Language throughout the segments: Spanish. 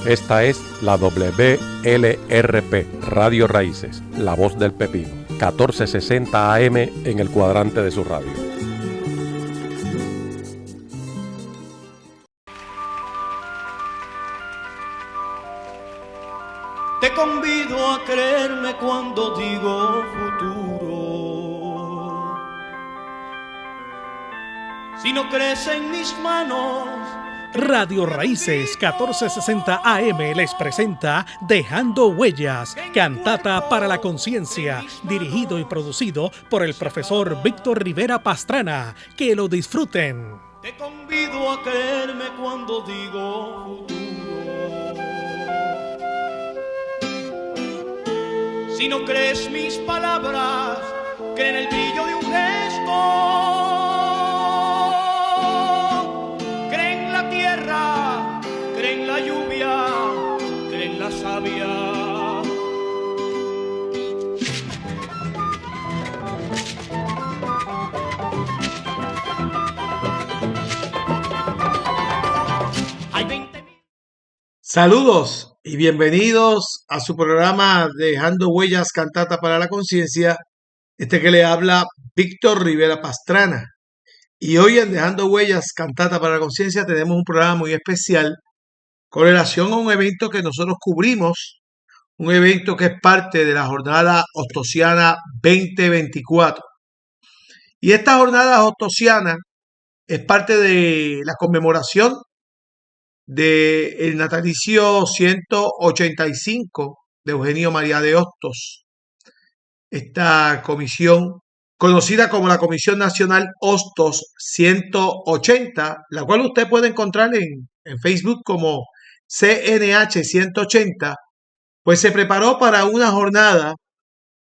Esta es la WLRP, Radio Raíces, La Voz del Pepino, 1460 AM en el cuadrante de su radio. Te convido a creerme cuando digo futuro. Si no crees en mis manos. Radio Raíces 1460 AM les presenta Dejando Huellas, cantata para la conciencia, dirigido y producido por el profesor Víctor Rivera Pastrana. Que lo disfruten. Te convido a creerme cuando digo futuro. Si no crees mis palabras, cree en el brillo de un gesto. Creen la lluvia, creen la savia. Saludos y bienvenidos a su programa Dejando Huellas, cantata para la conciencia. Que le habla Víctor Rivera Pastrana. Y hoy en Dejando Huellas, cantata para la conciencia, tenemos un programa muy especial con relación a un evento que nosotros cubrimos, un evento que es parte de la Jornada Ostosiana 2024. Y esta Jornada Ostosiana es parte de la conmemoración del natalicio 185 de Eugenio María de Hostos. Esta comisión, conocida como la Comisión Nacional Hostos 180, la cual usted puede encontrar en Facebook como CNH 180, pues se preparó para una jornada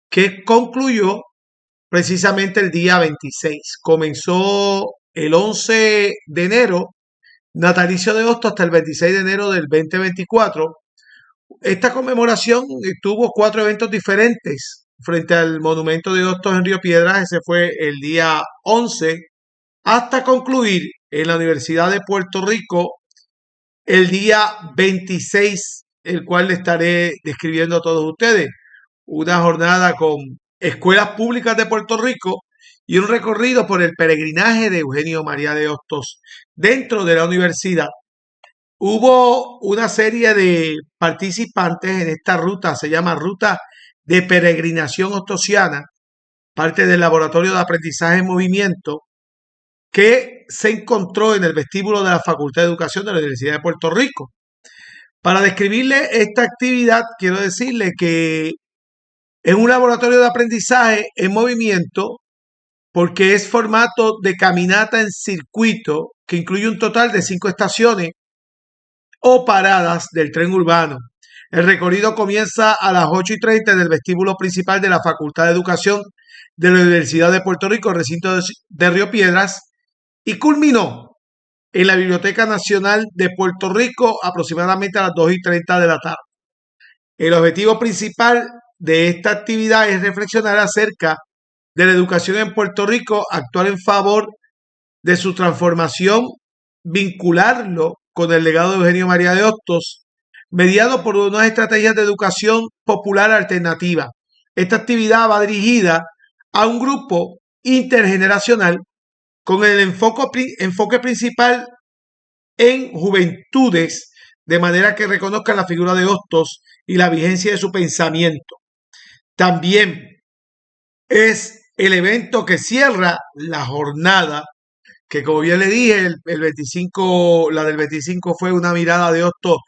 que concluyó precisamente el día 26. Comenzó el 11 de enero, natalicio de Hostos, hasta el 26 de enero del 2024. Esta conmemoración tuvo 4 eventos diferentes frente al monumento de Hostos en Río Piedras. Ese fue el día 11, hasta concluir en la Universidad de Puerto Rico el día 26, el cual le estaré describiendo a todos ustedes. Una jornada con escuelas públicas de Puerto Rico y un recorrido por el peregrinaje de Eugenio María de Hostos dentro de la universidad. Hubo una serie de participantes en esta ruta, se llama Ruta de Peregrinación Hostosiana, parte del Laboratorio de Aprendizaje en Movimiento, que se encontró en el vestíbulo de la Facultad de Educación de la Universidad de Puerto Rico. Para describirle esta actividad, quiero decirle que es un laboratorio de aprendizaje en movimiento porque es formato de caminata en circuito que incluye un total de 5 estaciones o paradas del tren urbano. El recorrido comienza a las 8:30 en el vestíbulo principal de la Facultad de Educación de la Universidad de Puerto Rico, recinto de Río Piedras, y culminó en la Biblioteca Nacional de Puerto Rico aproximadamente a las 2:30 de la tarde. El objetivo principal de esta actividad es reflexionar acerca de la educación en Puerto Rico, actuar en favor de su transformación, vincularlo con el legado de Eugenio María de Hostos, mediado por unas estrategias de educación popular alternativa. Esta actividad va dirigida a un grupo intergeneracional con el enfoque principal en juventudes, de manera que reconozcan la figura de Hostos y la vigencia de su pensamiento. También es el evento que cierra la jornada, que como bien le dije, el 25, la del 25 fue una mirada de Hostos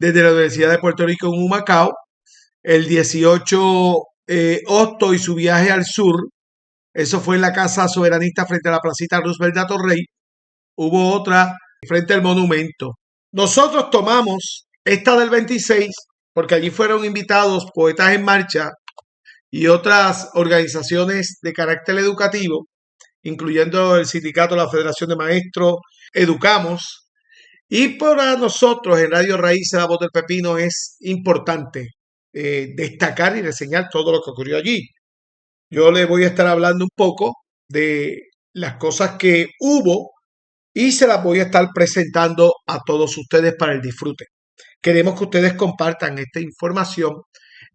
desde la Universidad de Puerto Rico en Humacao. El 18, Hostos y su viaje al sur. Eso fue en la Casa Soberanista frente a la Placita Roosevelt de Atorrey. Hubo otra frente al monumento. Nosotros tomamos esta del 26 porque allí fueron invitados Poetas en Marcha y otras organizaciones de carácter educativo, incluyendo el sindicato, la Federación de Maestros, Educamos. Y para nosotros en Radio Raíces, La Voz del Pepino, es importante destacar y reseñar todo lo que ocurrió allí. Yo les voy a estar hablando un poco de las cosas que hubo y se las voy a estar presentando a todos ustedes para el disfrute. queremos que ustedes compartan esta información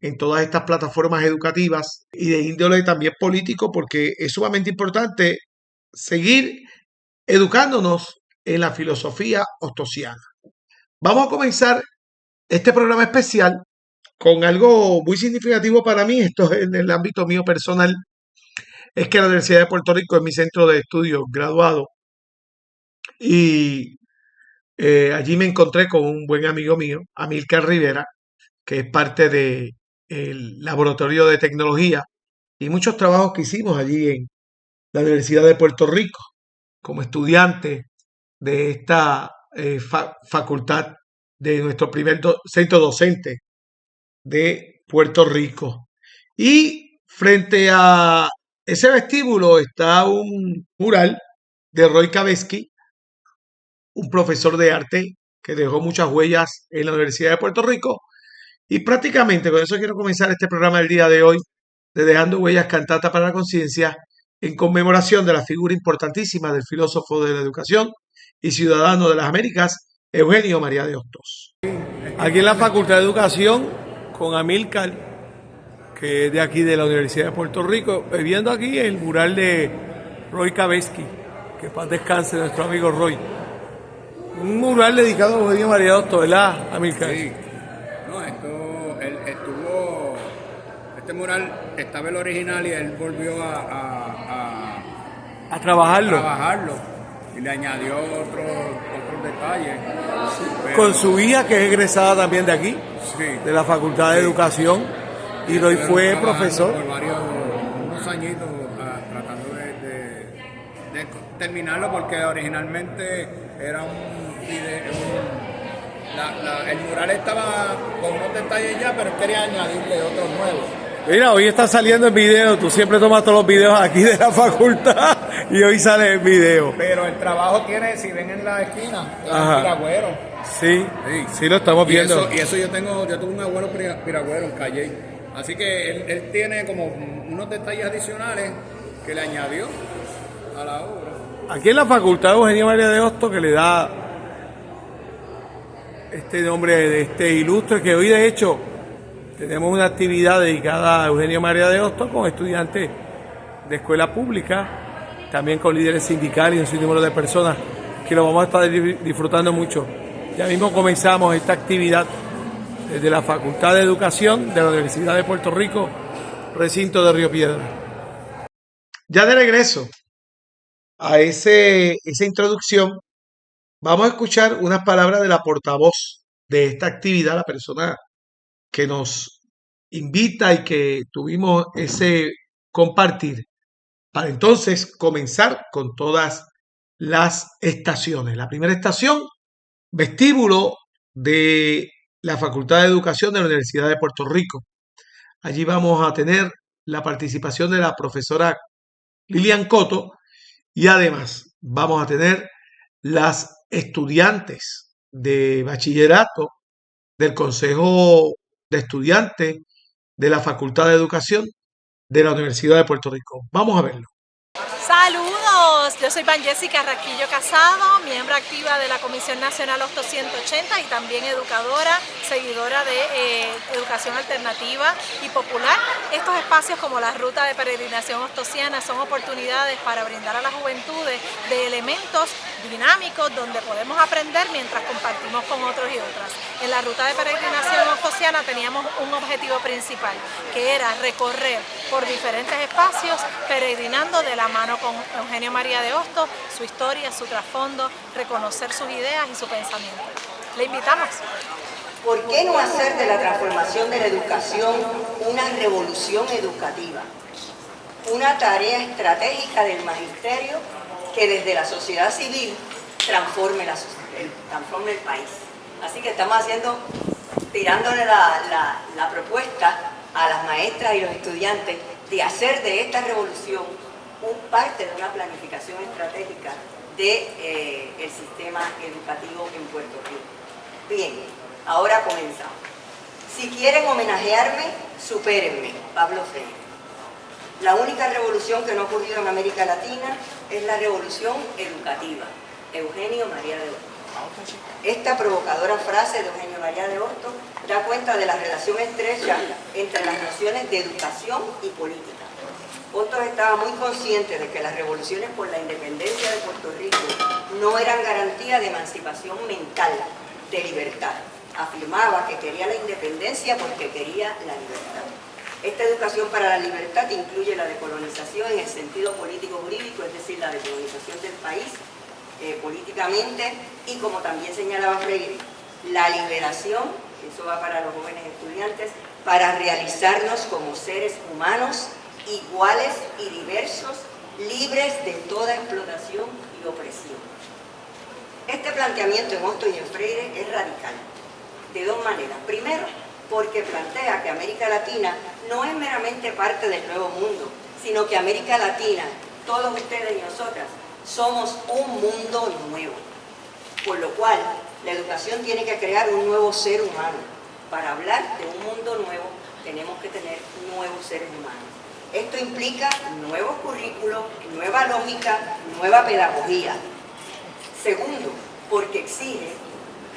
en todas estas plataformas educativas y de índole también político, porque es sumamente importante seguir educándonos en la filosofía ostosiana. Vamos a comenzar este programa especial con algo muy significativo para mí. Esto es en el ámbito mío personal. Es que la Universidad de Puerto Rico es mi centro de estudios graduado y allí me encontré con un buen amigo mío, Amílcar Rivera, que es parte del Laboratorio de Tecnología y muchos trabajos que hicimos allí en la Universidad de Puerto Rico como estudiante de esta facultad de nuestro primer centro docente de Puerto Rico. Y frente a ese vestíbulo está un mural de Roy Kavesky, un profesor de arte que dejó muchas huellas en la Universidad de Puerto Rico. Y prácticamente con eso quiero comenzar este programa del día de hoy, de Dejando Huellas, Cantata para la Conciencia, en conmemoración de la figura importantísima del filósofo de la educación y ciudadano de las Américas, Eugenio María de Hostos. Aquí en la Facultad de Educación, con Amílcar, que es de aquí de la Universidad de Puerto Rico, viendo aquí el mural de Roy Kavesky, que paz descanse nuestro amigo Roy. Un mural dedicado a Eugenio María de Hostos, ¿verdad, Amílcar? Sí. No, este mural estaba el original y él volvió a trabajarlo y le añadió otros detalles. Sí, con su hija, que es egresada también de aquí, sí, de la Facultad de Educación, y Roy fue profesor. Por unos añitos tratando de terminarlo, porque originalmente era el mural estaba con unos detalles ya, pero quería añadirle otros nuevos. Mira, hoy está saliendo el video, tú siempre tomas todos los videos aquí de la facultad y hoy sale el video. Pero el trabajo tiene, si ven en la esquina, es un piragüero. Sí, lo estamos viendo. Y eso yo tuve un abuelo piragüero en Calle. Así que él tiene como unos detalles adicionales que le añadió a la obra. Aquí en la Facultad de Eugenio María de Hostos, que le da este nombre de este ilustre, que hoy de hecho tenemos una actividad dedicada a Eugenio María de Hostos con estudiantes de escuela pública, también con líderes sindicales y un sinnúmero de personas que lo vamos a estar disfrutando mucho. Ya mismo comenzamos esta actividad desde la Facultad de Educación de la Universidad de Puerto Rico, recinto de Río Piedra. Ya de regreso a esa introducción, vamos a escuchar unas palabras de la portavoz de esta actividad, la persona que nos invita y que tuvimos ese compartir, para entonces comenzar con todas las estaciones. La primera estación, vestíbulo de la Facultad de Educación de la Universidad de Puerto Rico. Allí vamos a tener la participación de la profesora Lilian Coto y además vamos a tener las estudiantes de bachillerato del Consejo de Estudiantes de la Facultad de Educación de la Universidad de Puerto Rico. Vamos a verlo. Saludos, yo soy Vanjessy Carraquillo Casado, miembro activa de la Comisión Nacional Hostos 180 y también educadora, seguidora de educación alternativa y popular. Estos espacios como la Ruta de Peregrinación Hostosiana son oportunidades para brindar a las juventudes de elementos dinámicos donde podemos aprender mientras compartimos con otros y otras. En la Ruta de Peregrinación Hostosiana teníamos un objetivo principal, que era recorrer por diferentes espacios peregrinando de la mano con Eugenio María de Hostos, su historia, su trasfondo, reconocer sus ideas y su pensamiento. Le invitamos. ¿Por qué no hacer de la transformación de la educación una revolución educativa? Una tarea estratégica del magisterio que desde la sociedad civil transforme el país. Así que estamos tirándole la propuesta a las maestras y los estudiantes de hacer de esta revolución parte de una planificación estratégica del sistema educativo en Puerto Rico. Bien, ahora comenzamos. Si quieren homenajearme, supérenme, Pablo Freire. La única revolución que no ha ocurrido en América Latina es la revolución educativa, Eugenio María de Hostos. Esta provocadora frase de Eugenio María de Hostos da cuenta de la relación estrecha entre las nociones de educación y política. Hostos estaba muy consciente de que las revoluciones por la independencia de Puerto Rico no eran garantía de emancipación mental, de libertad. Afirmaba que quería la independencia porque quería la libertad. Esta educación para la libertad incluye la decolonización en el sentido político-jurídico, es decir, la decolonización del país políticamente, y como también señalaba Freire, la liberación, eso va para los jóvenes estudiantes, para realizarnos como seres humanos iguales y diversos, libres de toda explotación y opresión. Este planteamiento en Hostos y en Freire es radical, de dos maneras. Primero, porque plantea que América Latina no es meramente parte del Nuevo Mundo, sino que América Latina, todos ustedes y nosotras, somos un mundo nuevo. Por lo cual, la educación tiene que crear un nuevo ser humano. Para hablar de un mundo nuevo, tenemos que tener nuevos seres humanos. Esto implica nuevos currículos, nueva lógica, nueva pedagogía. Segundo, porque exige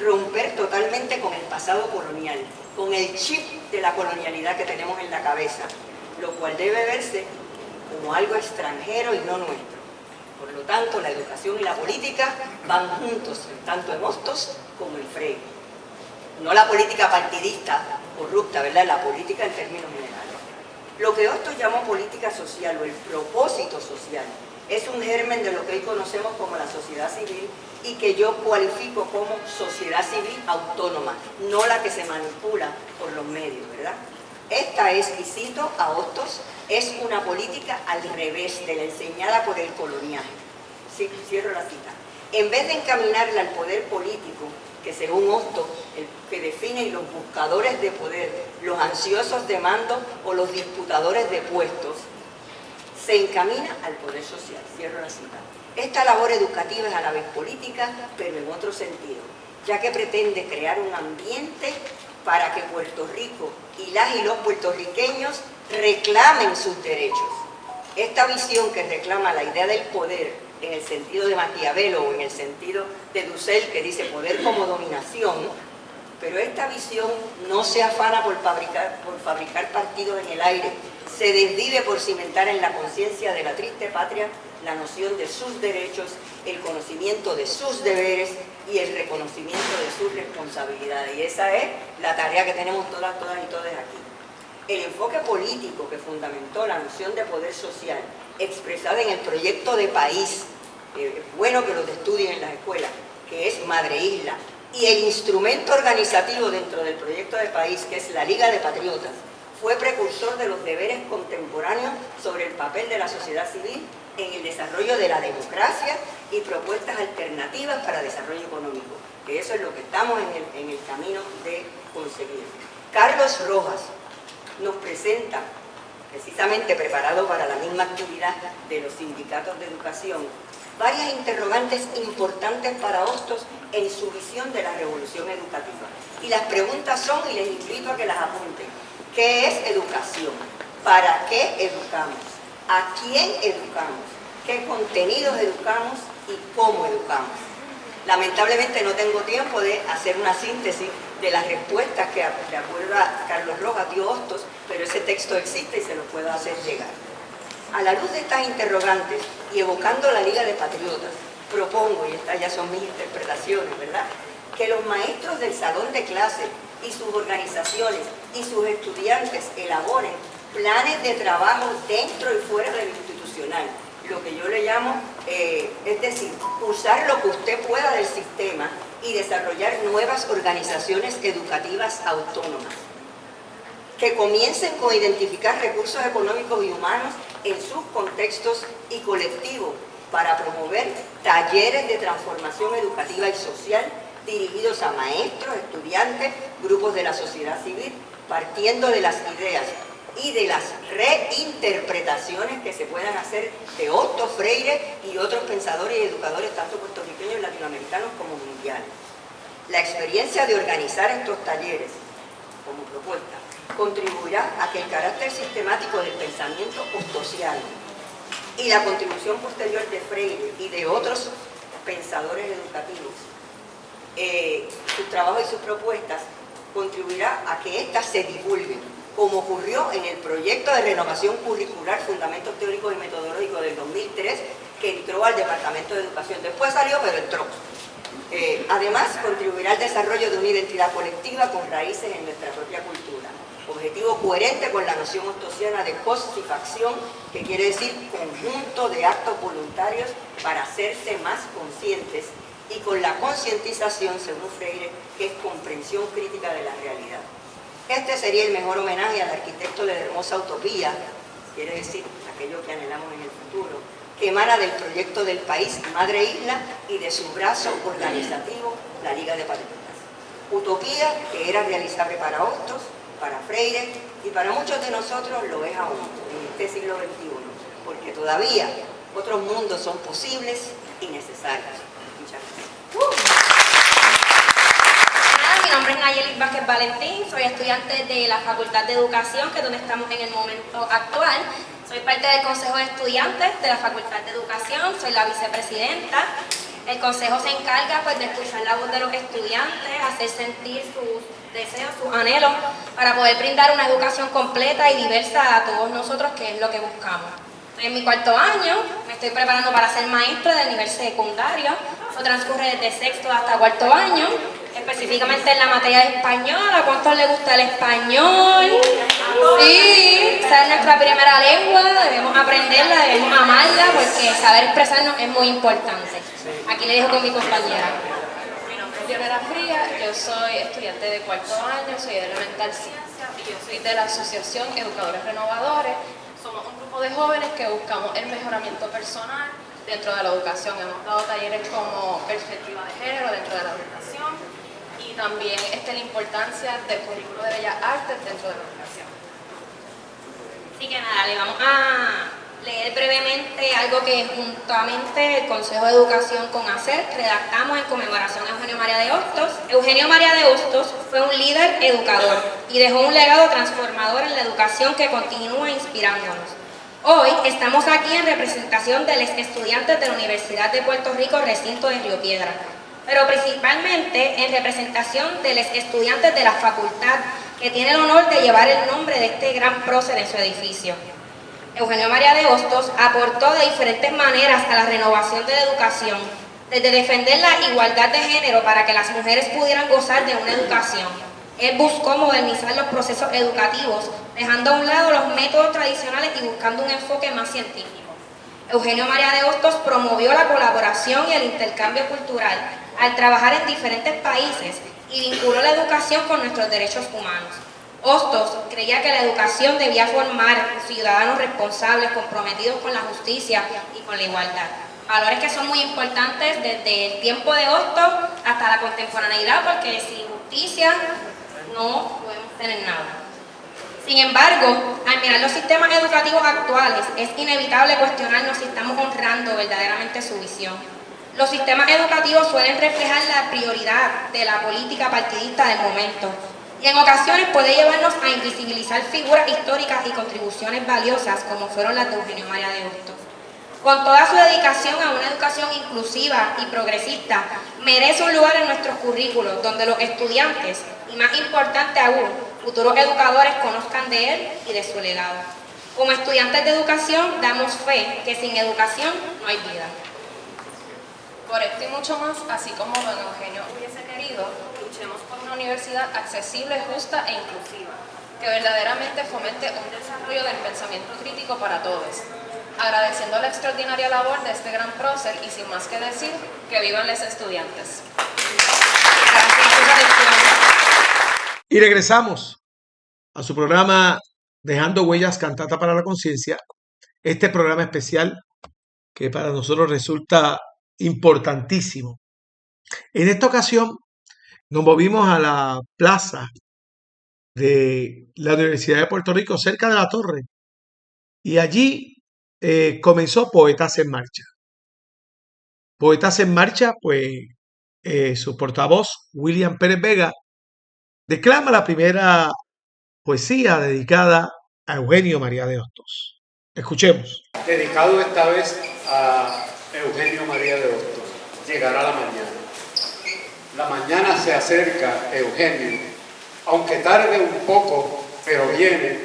romper totalmente con el pasado colonial, con el chip de la colonialidad que tenemos en la cabeza, lo cual debe verse como algo extranjero y no nuestro. Por lo tanto, la educación y la política van juntos, tanto en Hostos como en Freire. No la política partidista, corrupta, ¿verdad? La política en términos generales. Lo que Hostos llamó política social o el propósito social es un germen de lo que hoy conocemos como la sociedad civil y que yo cualifico como sociedad civil autónoma, no la que se manipula por los medios, ¿verdad? Esta es, y cito a Hostos, es una política al revés de la enseñada por el coloniaje. Sí, cierro la cita. En vez de encaminarla al poder político, que según Hostos, el que definen los buscadores de poder, los ansiosos de mando o los disputadores de puestos, se encamina al poder social. Cierro la cita. Esta labor educativa es a la vez política, pero en otro sentido, ya que pretende crear un ambiente para que Puerto Rico y las y los puertorriqueños reclamen sus derechos. Esta visión que reclama la idea del poder en el sentido de Maquiavelo o en el sentido de Dussel, que dice poder como dominación, pero esta visión no se afana por fabricar partidos en el aire, se desvive por cimentar en la conciencia de la triste patria la noción de sus derechos, el conocimiento de sus deberes y el reconocimiento de sus responsabilidades. Y esa es la tarea que tenemos todas y todos aquí. El enfoque político que fundamentó la noción de poder social, expresada en el proyecto de país, es bueno que lo estudien en las escuelas, que es Madre Isla, y el instrumento organizativo dentro del proyecto de país, que es la Liga de Patriotas, fue precursor de los deberes contemporáneos sobre el papel de la sociedad civil en el desarrollo de la democracia y propuestas alternativas para desarrollo económico, que eso es lo que estamos en el camino de conseguir. Carlos Rojas nos presenta, precisamente preparado para la misma actividad de los sindicatos de educación, varias interrogantes importantes para Hostos en su visión de la revolución educativa. Y las preguntas son, y les invito a que las apunten: ¿qué es educación? ¿Para qué educamos? ¿A quién educamos? ¿Qué contenidos educamos? ¿Y cómo educamos? Lamentablemente no tengo tiempo de hacer una síntesis de las respuestas que, de acuerdo a Carlos Rojas, dio Hostos, pero ese texto existe y se lo puedo hacer llegar. A la luz de estas interrogantes y evocando la Liga de Patriotas, propongo, y estas ya son mis interpretaciones, ¿verdad?, que los maestros del salón de clase y sus organizaciones y sus estudiantes elaboren planes de trabajo dentro y fuera del institucional, lo que yo le llamo, es decir, usar lo que usted pueda del sistema y desarrollar nuevas organizaciones educativas autónomas, que comiencen con identificar recursos económicos y humanos en sus contextos y colectivos para promover talleres de transformación educativa y social dirigidos a maestros, estudiantes, grupos de la sociedad civil, partiendo de las ideas y de las reinterpretaciones que se puedan hacer de Hostos, Freire y otros pensadores y educadores, tanto puertorriqueños, latinoamericanos como mundiales. La experiencia de organizar estos talleres como propuesta contribuirá a que el carácter sistemático del pensamiento hostosiano y la contribución posterior de Freire y de otros pensadores educativos sus trabajos y sus propuestas, contribuirá a que éstas se divulguen, como ocurrió en el proyecto de renovación curricular Fundamentos Teóricos y Metodológicos del 2003, que entró al Departamento de Educación. Después salió, pero entró. Además, contribuirá al desarrollo de una identidad colectiva con raíces en nuestra propia cultura. Objetivo coherente con la noción ostosiana de costifacción, que quiere decir conjunto de actos voluntarios para hacerse más conscientes, y con la concientización, según Freire, que es comprensión crítica de la realidad. Este sería el mejor homenaje al arquitecto de la hermosa utopía, quiere decir aquello que anhelamos en el futuro, que emana del proyecto del país Madre Isla y de su brazo organizativo, la Liga de Patriotas. Utopía que era realizable para otros, para Freire y para muchos de nosotros lo es aún en este siglo XXI, porque todavía otros mundos son posibles y necesarios. Muchas gracias. Mi nombre es Nayeli Vázquez Valentín, soy estudiante de la Facultad de Educación, que es donde estamos en el momento actual. Soy parte del Consejo de Estudiantes de la Facultad de Educación, soy la vicepresidenta. El Consejo se encarga pues, de escuchar la voz de los estudiantes, hacer sentir sus deseos, sus anhelos, para poder brindar una educación completa y diversa a todos nosotros, que es lo que buscamos. Estoy en mi cuarto año, me estoy preparando para ser maestra del nivel secundario. Eso transcurre desde sexto hasta cuarto año, específicamente en la materia de español. ¿A cuántos les gusta el español? Sí, esa es nuestra primera lengua, debemos aprenderla, debemos amarla, porque saber expresarnos es muy importante. Aquí le dejo con mi compañera. Mi nombre es Diana Fría, yo soy estudiante de cuarto año, soy de Elemental Ciencia y yo soy de la Asociación Educadores Renovadores. Somos un grupo de jóvenes que buscamos el mejoramiento personal dentro de la educación. Hemos dado talleres como perspectiva de género dentro de la educación y también la importancia del currículo de Bellas Artes dentro de la educación. Así que nada, le vamos a leer brevemente algo que juntamente el Consejo de Educación con ACER redactamos en conmemoración a Eugenio María de Hostos. Eugenio María de Hostos fue un líder educador y dejó un legado transformador en la educación que continúa inspirándonos. Hoy estamos aquí en representación de los estudiantes de la Universidad de Puerto Rico, recinto de Río Piedra, pero principalmente en representación de los estudiantes de la facultad que tiene el honor de llevar el nombre de este gran prócer en su edificio. Eugenio María de Hostos aportó de diferentes maneras a la renovación de la educación, desde defender la igualdad de género para que las mujeres pudieran gozar de una educación. Él buscó modernizar los procesos educativos, dejando a un lado los métodos tradicionales y buscando un enfoque más científico. Eugenio María de Hostos promovió la colaboración y el intercambio cultural al trabajar en diferentes países y vinculó la educación con nuestros derechos humanos. Hostos creía que la educación debía formar ciudadanos responsables, comprometidos con la justicia y con la igualdad. Valores que son muy importantes desde el tiempo de Hostos hasta la contemporaneidad, porque sin justicia no podemos tener nada. Sin embargo, al mirar los sistemas educativos actuales, es inevitable cuestionarnos si estamos honrando verdaderamente su visión. Los sistemas educativos suelen reflejar la prioridad de la política partidista del momento, y en ocasiones puede llevarnos a invisibilizar figuras históricas y contribuciones valiosas como fueron las de Eugenio María de Hostos. Con toda su dedicación a una educación inclusiva y progresista, merece un lugar en nuestros currículos donde los estudiantes, y más importante aún, futuros educadores conozcan de él y de su legado. Como estudiantes de educación, damos fe que sin educación no hay vida. Por esto y mucho más, así como don Eugenio hubiese querido, luchemos por una universidad accesible, justa e inclusiva, que verdaderamente fomente un desarrollo del pensamiento crítico para todos. Agradeciendo la extraordinaria labor de este gran prócer y sin más que decir, que vivan los estudiantes. Gracias por su atención. Y regresamos a su programa Dejando Huellas, Cantata para la Conciencia, este programa especial que para nosotros resulta importantísimo. En esta ocasión nos movimos a la plaza de la Universidad de Puerto Rico, cerca de la Torre, y allí comenzó Poetas en Marcha. Poetas en Marcha, pues su portavoz, William Pérez Vega, declama la primera poesía dedicada a Eugenio María de Hostos. Escuchemos. Dedicado esta vez a Eugenio María de Hostos. Llegará la mañana. La mañana se acerca, Eugenio, aunque tarde un poco, pero viene,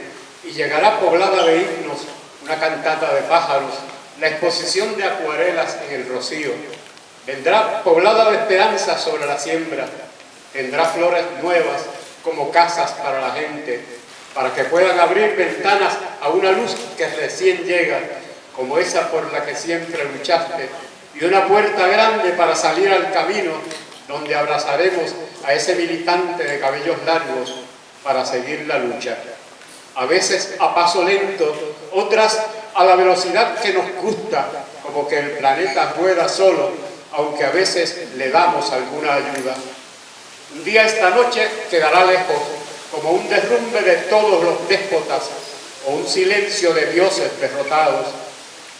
y llegará poblada de himnos, una cantata de pájaros, la exposición de acuarelas en el rocío. Vendrá poblada de esperanza sobre la siembra, tendrá flores nuevas como casas para la gente, para que puedan abrir ventanas a una luz que recién llega, como esa por la que siempre luchaste, y una puerta grande para salir al camino, donde abrazaremos a ese militante de cabellos largos para seguir la lucha. A veces a paso lento, otras a la velocidad que nos gusta, como que el planeta rueda solo, aunque a veces le damos alguna ayuda. Un día esta noche quedará lejos, como un derrumbe de todos los déspotas o un silencio de dioses derrotados.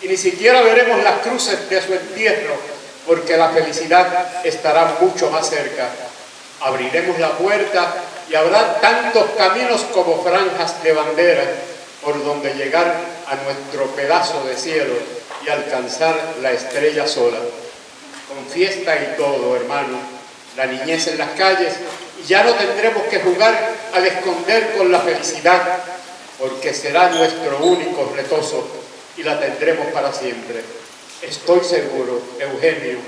Y ni siquiera veremos las cruces de su entierro, porque la felicidad estará mucho más cerca. Abriremos la puerta y habrá tantos caminos como franjas de bandera por donde llegar a nuestro pedazo de cielo y alcanzar la estrella sola. Con fiesta y todo, hermano, la niñez en las calles, y ya no tendremos que jugar al esconder con la felicidad, porque será nuestro único retozo y la tendremos para siempre. Estoy seguro, Eugenio,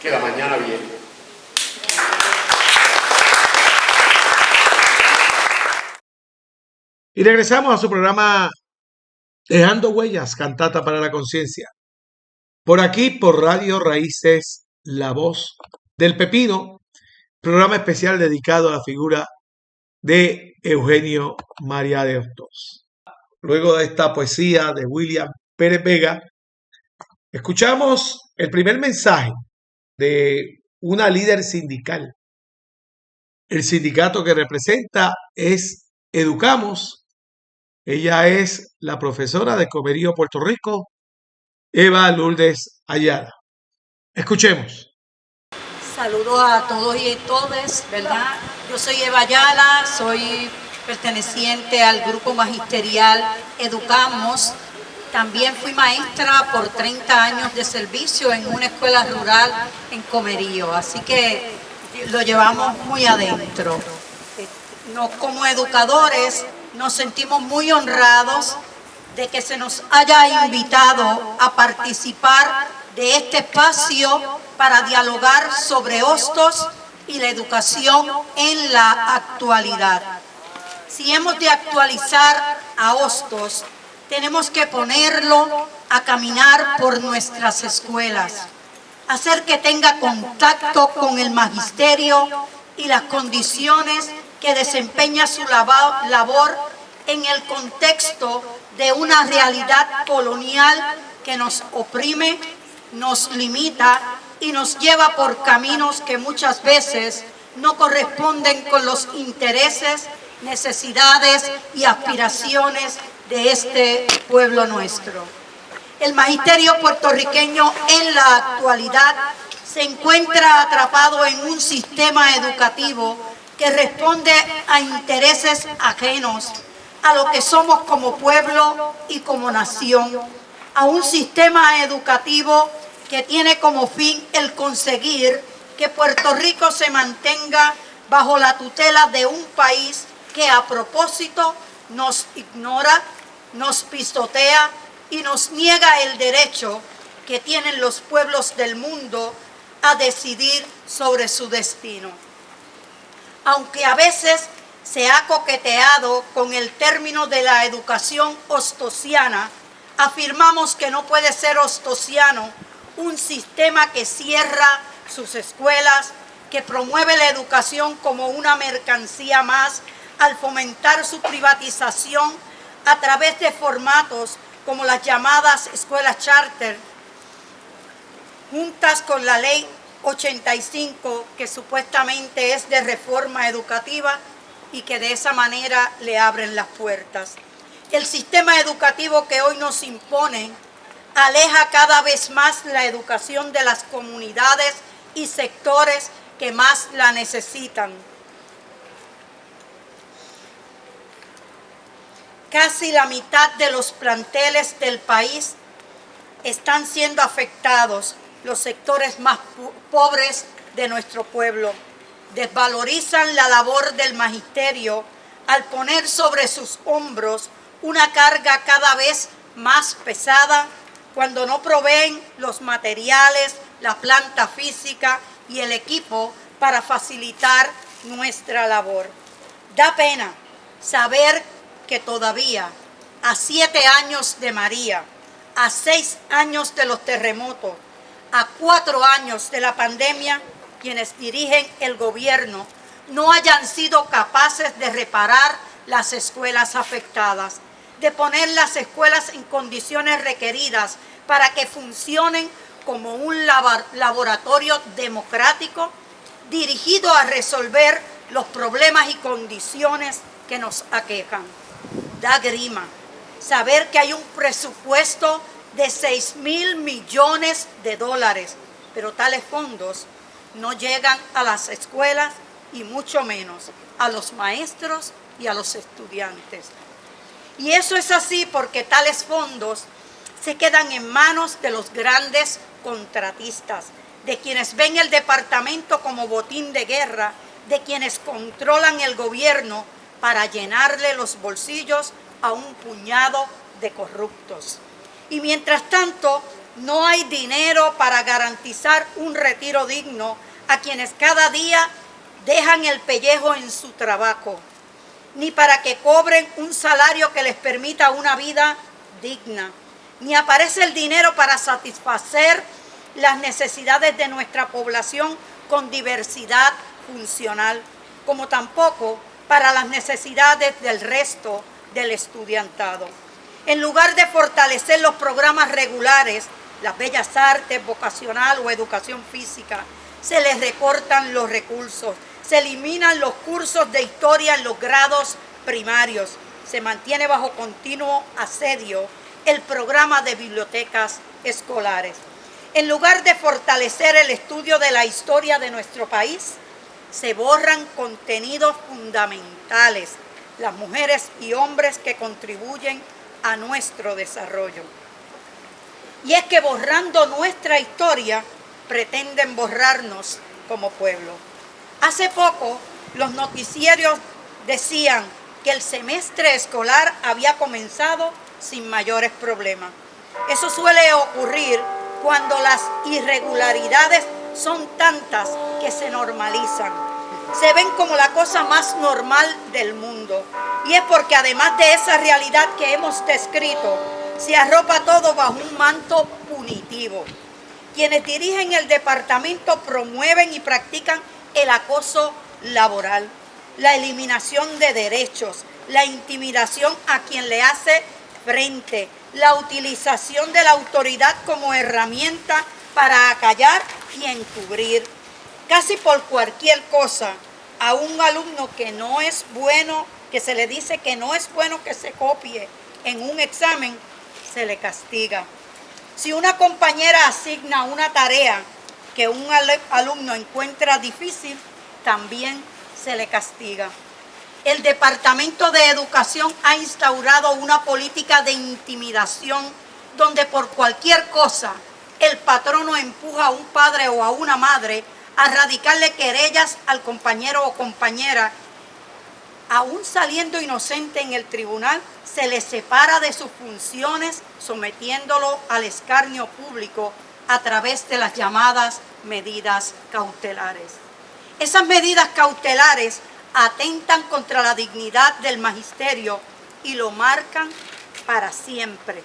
que la mañana viene. Y regresamos a su programa Dejando Huellas, Cantata para la Conciencia. Por aquí, por Radio Raíces, La Voz del Pepino, programa especial dedicado a la figura de Eugenio María de Hostos. Luego de esta poesía de William Pérez Vega, escuchamos el primer mensaje de una líder sindical. El sindicato que representa es Educamos. Ella es la profesora de Comerío, Puerto Rico, Eva Lourdes Ayala. Escuchemos. Saludos a todos y todas, ¿verdad? Yo soy Eva Ayala, soy perteneciente al grupo magisterial Educamos. También fui maestra por 30 años de servicio en una escuela rural en Comerío, así que lo llevamos muy adentro. Como educadores nos sentimos muy honrados de que se nos haya invitado a participar de este espacio para dialogar sobre Hostos y la educación en la actualidad. Si hemos de actualizar a Hostos, tenemos que ponerlo a caminar por nuestras escuelas, hacer que tenga contacto con el magisterio y las condiciones que desempeña su labor en el contexto de una realidad colonial que nos oprime, nos limita y nos lleva por caminos que muchas veces no corresponden con los intereses, necesidades y aspiraciones de este pueblo nuestro. El magisterio puertorriqueño en la actualidad se encuentra atrapado en un sistema educativo que responde a intereses ajenos a lo que somos como pueblo y como nación, a un sistema educativo que tiene como fin el conseguir que Puerto Rico se mantenga bajo la tutela de un país que a propósito nos ignora, nos pisotea y nos niega el derecho que tienen los pueblos del mundo a decidir sobre su destino. Aunque a veces se ha coqueteado con el término de la educación hostosiana, afirmamos que no puede ser hostosiano un sistema que cierra sus escuelas, que promueve la educación como una mercancía más al fomentar su privatización a través de formatos como las llamadas escuelas charter, juntas con la ley 85, que supuestamente es de reforma educativa y que de esa manera le abren las puertas. El sistema educativo que hoy nos impone aleja cada vez más la educación de las comunidades y sectores que más la necesitan. Casi la mitad de los planteles del país están siendo afectados, los sectores más pobres de nuestro pueblo. Desvalorizan la labor del magisterio al poner sobre sus hombros una carga cada vez más pesada cuando no proveen los materiales, la planta física y el equipo para facilitar nuestra labor. Da pena saber que todavía, a 7 años de María, a 6 años de los terremotos, a 4 años de la pandemia, quienes dirigen el gobierno no hayan sido capaces de reparar las escuelas afectadas, de poner las escuelas en condiciones requeridas para que funcionen como un laboratorio democrático dirigido a resolver los problemas y condiciones que nos aquejan. Da grima saber que hay un presupuesto de $6.000 millones, pero tales fondos no llegan a las escuelas y mucho menos a los maestros y a los estudiantes. Y eso es así porque tales fondos se quedan en manos de los grandes contratistas, de quienes ven el departamento como botín de guerra, de quienes controlan el gobierno para llenarle los bolsillos a un puñado de corruptos. Y mientras tanto, no hay dinero para garantizar un retiro digno a quienes cada día dejan el pellejo en su trabajo, ni para que cobren un salario que les permita una vida digna, ni aparece el dinero para satisfacer las necesidades de nuestra población con diversidad funcional, como tampoco para las necesidades del resto del estudiantado. En lugar de fortalecer los programas regulares, las bellas artes, vocacional o educación física, se les recortan los recursos, se eliminan los cursos de historia en los grados primarios, se mantiene bajo continuo asedio el programa de bibliotecas escolares. En lugar de fortalecer el estudio de la historia de nuestro país, se borran contenidos fundamentales, las mujeres y hombres que contribuyen a nuestro desarrollo. Y es que borrando nuestra historia, pretenden borrarnos como pueblo. Hace poco, los noticieros decían que el semestre escolar había comenzado sin mayores problemas. Eso suele ocurrir cuando las irregularidades son tantas que se normalizan. Se ven como la cosa más normal del mundo. Y es porque además de esa realidad que hemos descrito, se arropa todo bajo un manto punitivo. Quienes dirigen el departamento promueven y practican el acoso laboral, la eliminación de derechos, la intimidación a quien le hace frente, la utilización de la autoridad como herramienta para acallar y encubrir. Casi por cualquier cosa, a un alumno que no es bueno, que se le dice que no es bueno que se copie en un examen, se le castiga. Si una compañera asigna una tarea que un alumno encuentra difícil, también se le castiga. El Departamento de Educación ha instaurado una política de intimidación donde por cualquier cosa el patrono empuja a un padre o a una madre a radicarle querellas al compañero o compañera. Aún saliendo inocente en el tribunal, se le separa de sus funciones sometiéndolo al escarnio público a través de las llamadas medidas cautelares. Esas medidas cautelares atentan contra la dignidad del magisterio y lo marcan para siempre.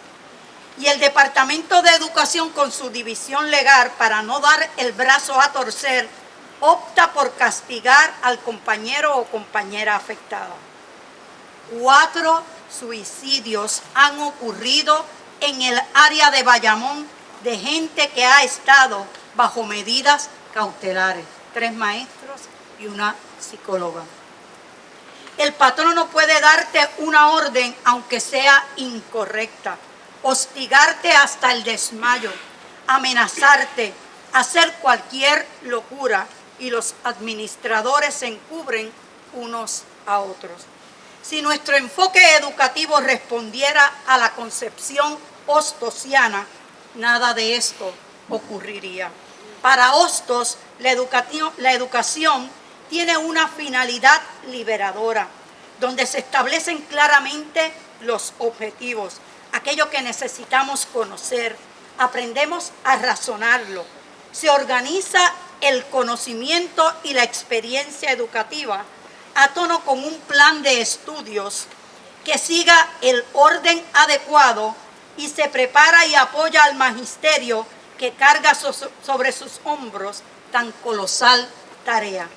Y el Departamento de Educación, con su división legal, para no dar el brazo a torcer, opta por castigar al compañero o compañera afectada. 4 suicidios han ocurrido en el área de Bayamón de gente que ha estado bajo medidas cautelares. 3 maestros y una psicóloga. El patrono puede darte una orden aunque sea incorrecta, hostigarte hasta el desmayo, amenazarte, hacer cualquier locura y los administradores se encubren unos a otros. Si nuestro enfoque educativo respondiera a la concepción ostosiana, nada de esto ocurriría. Para Hostos, la educación tiene una finalidad liberadora, donde se establecen claramente los objetivos, aquello que necesitamos conocer, aprendemos a razonarlo. Se organiza el conocimiento y la experiencia educativa a tono con un plan de estudios que siga el orden adecuado y se prepara y apoya al magisterio que carga sobre sus hombros tan colosal tarea.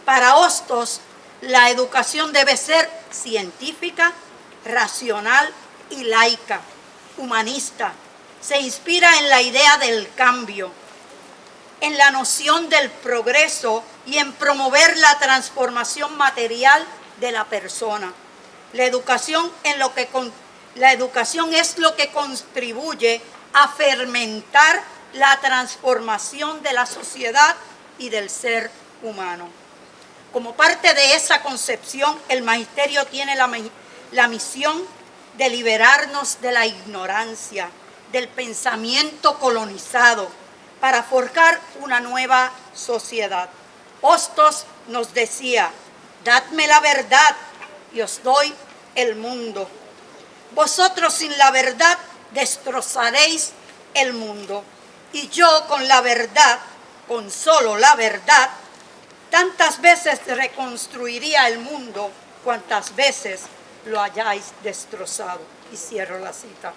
Para Hostos, la educación debe ser científica, racional y laica, humanista. Se inspira en la idea del cambio, en la noción del progreso y en promover la transformación material de la persona. La educación es lo que contribuye a fermentar la transformación de la sociedad y del ser humano. Como parte de esa concepción, el magisterio tiene la misión de liberarnos de la ignorancia, del pensamiento colonizado, para forjar una nueva sociedad. Hostos nos decía: dadme la verdad y os doy el mundo. Vosotros sin la verdad destrozaréis el mundo, y yo con la verdad, con solo la verdad, tantas veces reconstruiría el mundo cuantas veces lo hayáis destrozado. Y cierro la cita.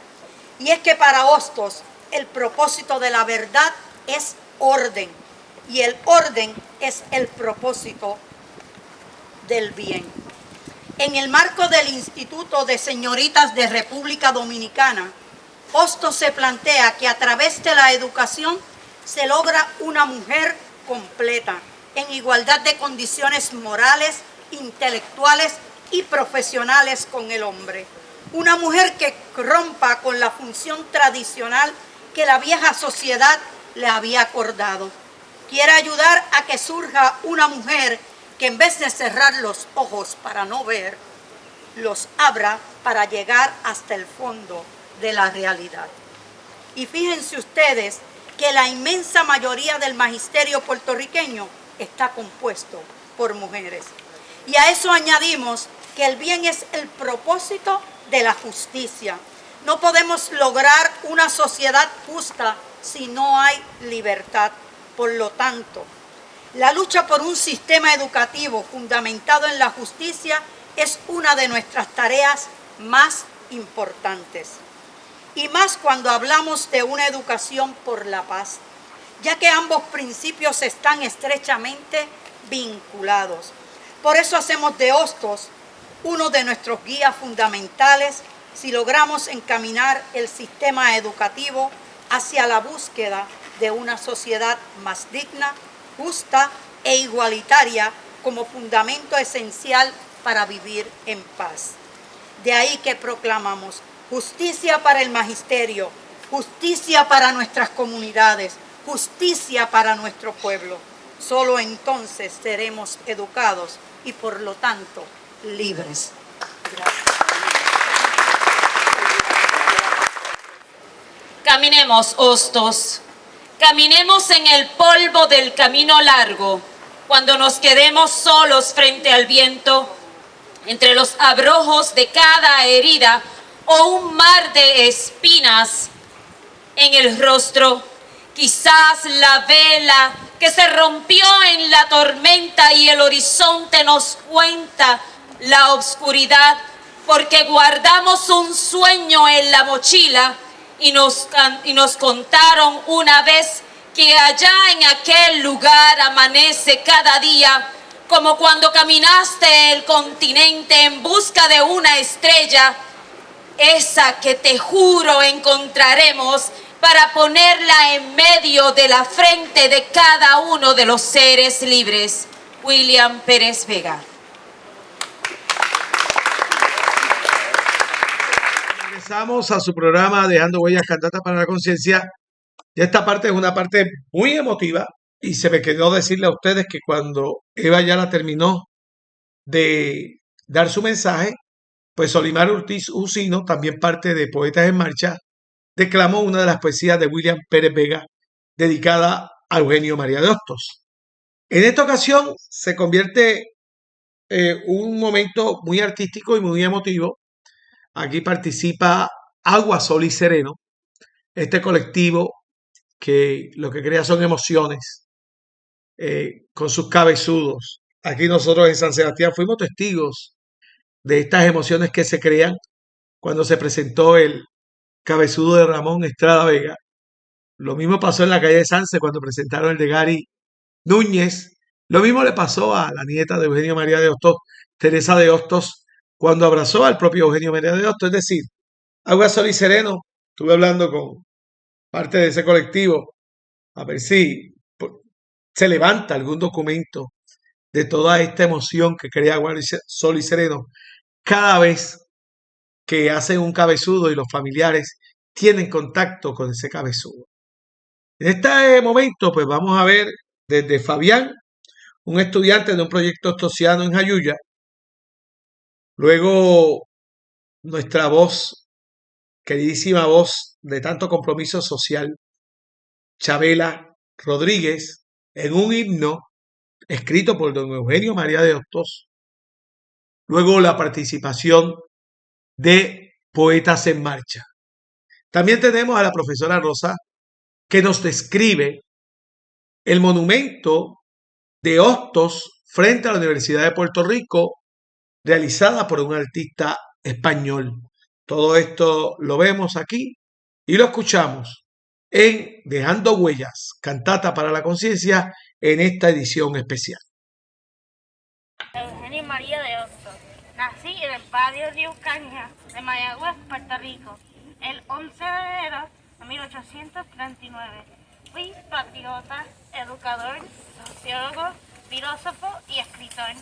Y es que para Hostos el propósito de la verdad es orden, y el orden es el propósito del bien. En el marco del Instituto de Señoritas de República Dominicana, Hostos se plantea que a través de la educación se logra una mujer completa, en igualdad de condiciones morales, intelectuales y profesionales con el hombre. Una mujer que rompa con la función tradicional que la vieja sociedad le había acordado. Quiere ayudar a que surja una mujer que en vez de cerrar los ojos para no ver, los abra para llegar hasta el fondo de la realidad. Y fíjense ustedes que la inmensa mayoría del magisterio puertorriqueño está compuesto por mujeres. Y a eso añadimos que el bien es el propósito de la justicia. No podemos lograr una sociedad justa si no hay libertad. Por lo tanto, la lucha por un sistema educativo fundamentado en la justicia es una de nuestras tareas más importantes. Y más cuando hablamos de una educación por la paz, ya que ambos principios están estrechamente vinculados. Por eso hacemos de Hostos uno de nuestros guías fundamentales si logramos encaminar el sistema educativo hacia la búsqueda de una sociedad más digna, justa e igualitaria como fundamento esencial para vivir en paz. De ahí que proclamamos justicia para el magisterio, justicia para nuestras comunidades, justicia para nuestro pueblo. Solo entonces seremos educados y por lo tanto libres. Gracias. Caminemos, Hostos, caminemos en el polvo del camino largo, cuando nos quedemos solos frente al viento, entre los abrojos de cada herida o un mar de espinas en el rostro. Quizás la vela que se rompió en la tormenta y el horizonte nos cuenta la oscuridad, porque guardamos un sueño en la mochila y nos contaron una vez que allá en aquel lugar amanece cada día, como cuando caminaste el continente en busca de una estrella, esa que te juro encontraremos para ponerla en medio de la frente de cada uno de los seres libres. William Pérez Vega. Regresamos a su programa Dejando Huellas, Cantata para la Conciencia. Y esta parte es una parte muy emotiva y se me quedó decirle a ustedes que cuando Eva Ayala terminó de dar su mensaje, pues Solimar Ortiz Usino, también parte de Poetas en Marcha, declamó una de las poesías de William Pérez Vega dedicada a Eugenio María de Hostos. En esta ocasión se convierte un momento muy artístico y muy emotivo. Aquí participa Agua, Sol y Sereno, este colectivo que lo que crea son emociones con sus cabezudos. Aquí nosotros en San Sebastián fuimos testigos de estas emociones que se crean cuando se presentó el cabezudo de Ramón Estrada Vega. Lo mismo pasó en la calle de Sanse cuando presentaron el de Gary Núñez. Lo mismo le pasó a la nieta de Eugenio María de Hostos, Teresa de Hostos, cuando abrazó al propio Eugenio María de Hostos. Es decir, Agua, Sol y Sereno, estuve hablando con parte de ese colectivo a ver si se levanta algún documento de toda esta emoción que crea Agua, Sol y Sereno cada vez que hacen un cabezudo y los familiares tienen contacto con ese cabezudo. En este momento, pues vamos a ver desde Fabián, un estudiante de un proyecto hostosiano en Jayuya. Luego, nuestra voz, queridísima voz de tanto compromiso social, Chabela Rodríguez, en un himno escrito por don Eugenio María de Hostos. Luego, la participación de Poetas en Marcha. También tenemos a la profesora Rosa, que nos describe el monumento de Hostos frente a la Universidad de Puerto Rico, realizada por un artista español. Todo esto lo vemos aquí y lo escuchamos en Dejando Huellas, Cantata para la Conciencia, en esta edición especial. Eugenio María de Hostos. Nací en el barrio Río Caña de Mayagüez, Puerto Rico, el 11 de enero de 1839. Fui patriota, educador, sociólogo, filósofo y escritor,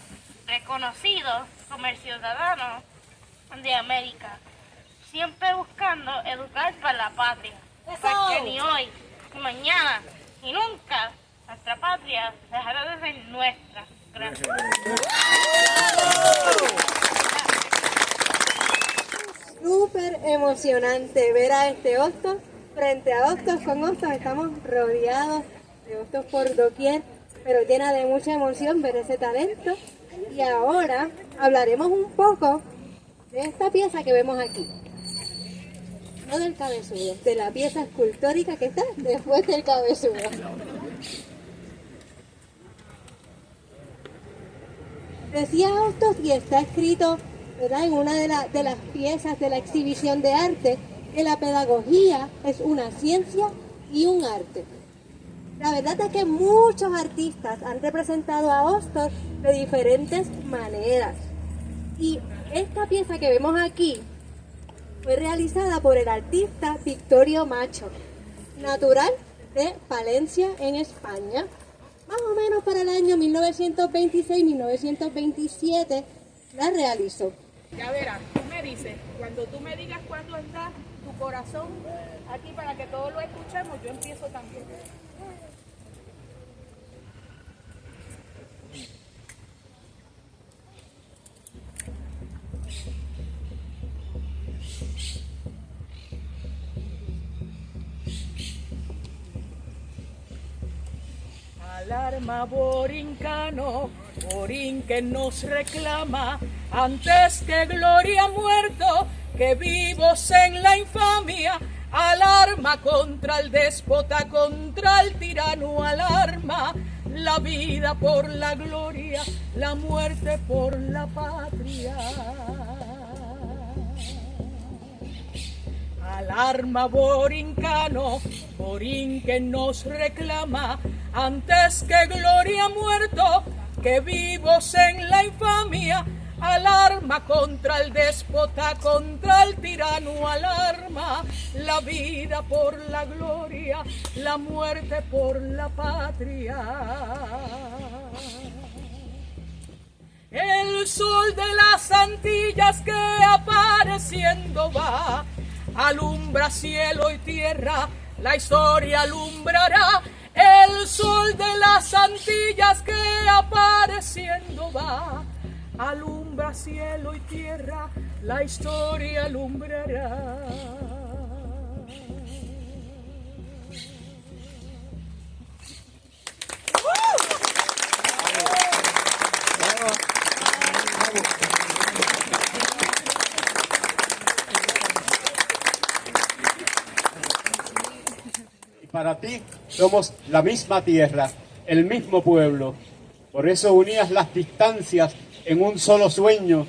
reconocido como el ciudadano de América, siempre buscando educar para la patria, porque ni hoy, ni mañana, ni nunca nuestra patria dejará de ser nuestra. Gracias. Súper emocionante ver a este Hostos frente a Hostos. Con Hostos estamos rodeados de Hostos por doquier, pero llena de mucha emoción ver ese talento. Y ahora hablaremos un poco de esta pieza que vemos aquí. No del cabezudo, de la pieza escultórica que está después del cabezudo. Decía Hostos, y está escrito, ¿verdad?, en una de las piezas de la exhibición de arte, que la pedagogía es una ciencia y un arte. La verdad es que muchos artistas han representado a Hostos de diferentes maneras. Y esta pieza que vemos aquí fue realizada por el artista Victorio Macho, natural de Palencia, en España. Más o menos para el año 1926-1927 la realizó. Ya verás, tú me dices, cuando tú me digas cuándo está tu corazón aquí para que todos lo escuchemos, yo empiezo también. Alarma borincano, Borinquen nos reclama, antes que gloria muerto, que vivos en la infamia. Alarma contra el déspota, contra el tirano, alarma la vida por la gloria, la muerte por la patria. Alarma borincano, Borinquen nos reclama, antes que gloria muerto, que vivos en la infamia. Alarma contra el déspota, contra el tirano, alarma la vida por la gloria, la muerte por la patria. El sol de las Antillas que apareciendo va, alumbra cielo y tierra, la historia alumbrará. El sol de las Antillas que apareciendo va, alumbra cielo y tierra, la historia alumbrará. para ti somos la misma tierra, el mismo pueblo. Por eso unías las distancias en un solo sueño.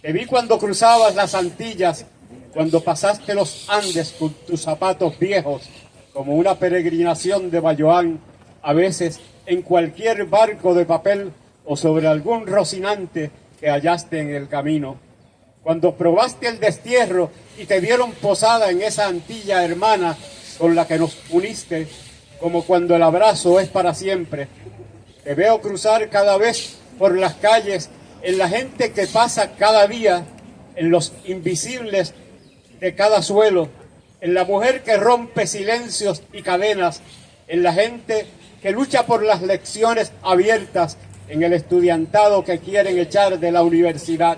Te vi cuando cruzabas las Antillas, cuando pasaste los Andes con tus zapatos viejos, como una peregrinación de Bayoán, a veces en cualquier barco de papel o sobre algún rocinante que hallaste en el camino. Cuando probaste el destierro y te vieron posada en esa Antilla hermana con la que nos uniste, como cuando el abrazo es para siempre. Te veo cruzar cada vez por las calles, en la gente que pasa cada día, en los invisibles de cada suelo, en la mujer que rompe silencios y cadenas, en la gente que lucha por las lecciones abiertas, en el estudiantado que quieren echar de la universidad,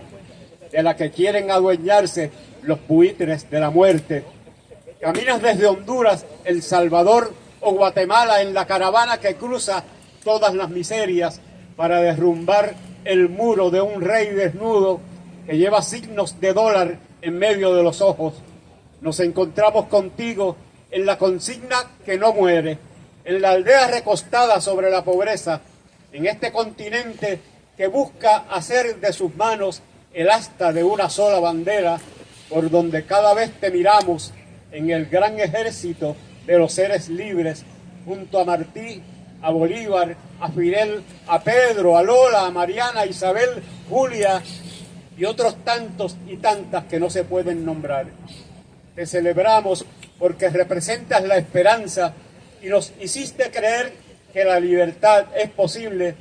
de la que quieren adueñarse los buitres de la muerte. Caminas desde Honduras, El Salvador o Guatemala en la caravana que cruza todas las miserias para derrumbar el muro de un rey desnudo que lleva signos de dólar en medio de los ojos. Nos encontramos contigo en la consigna que no muere, en la aldea recostada sobre la pobreza, en este continente que busca hacer de sus manos el asta de una sola bandera, por donde cada vez te miramos en el gran ejército de los seres libres, junto a Martí, a Bolívar, a Fidel, a Pedro, a Lola, a Mariana, a Isabel, Julia y otros tantos y tantas que no se pueden nombrar. Te celebramos porque representas la esperanza y nos hiciste creer que la libertad es posible,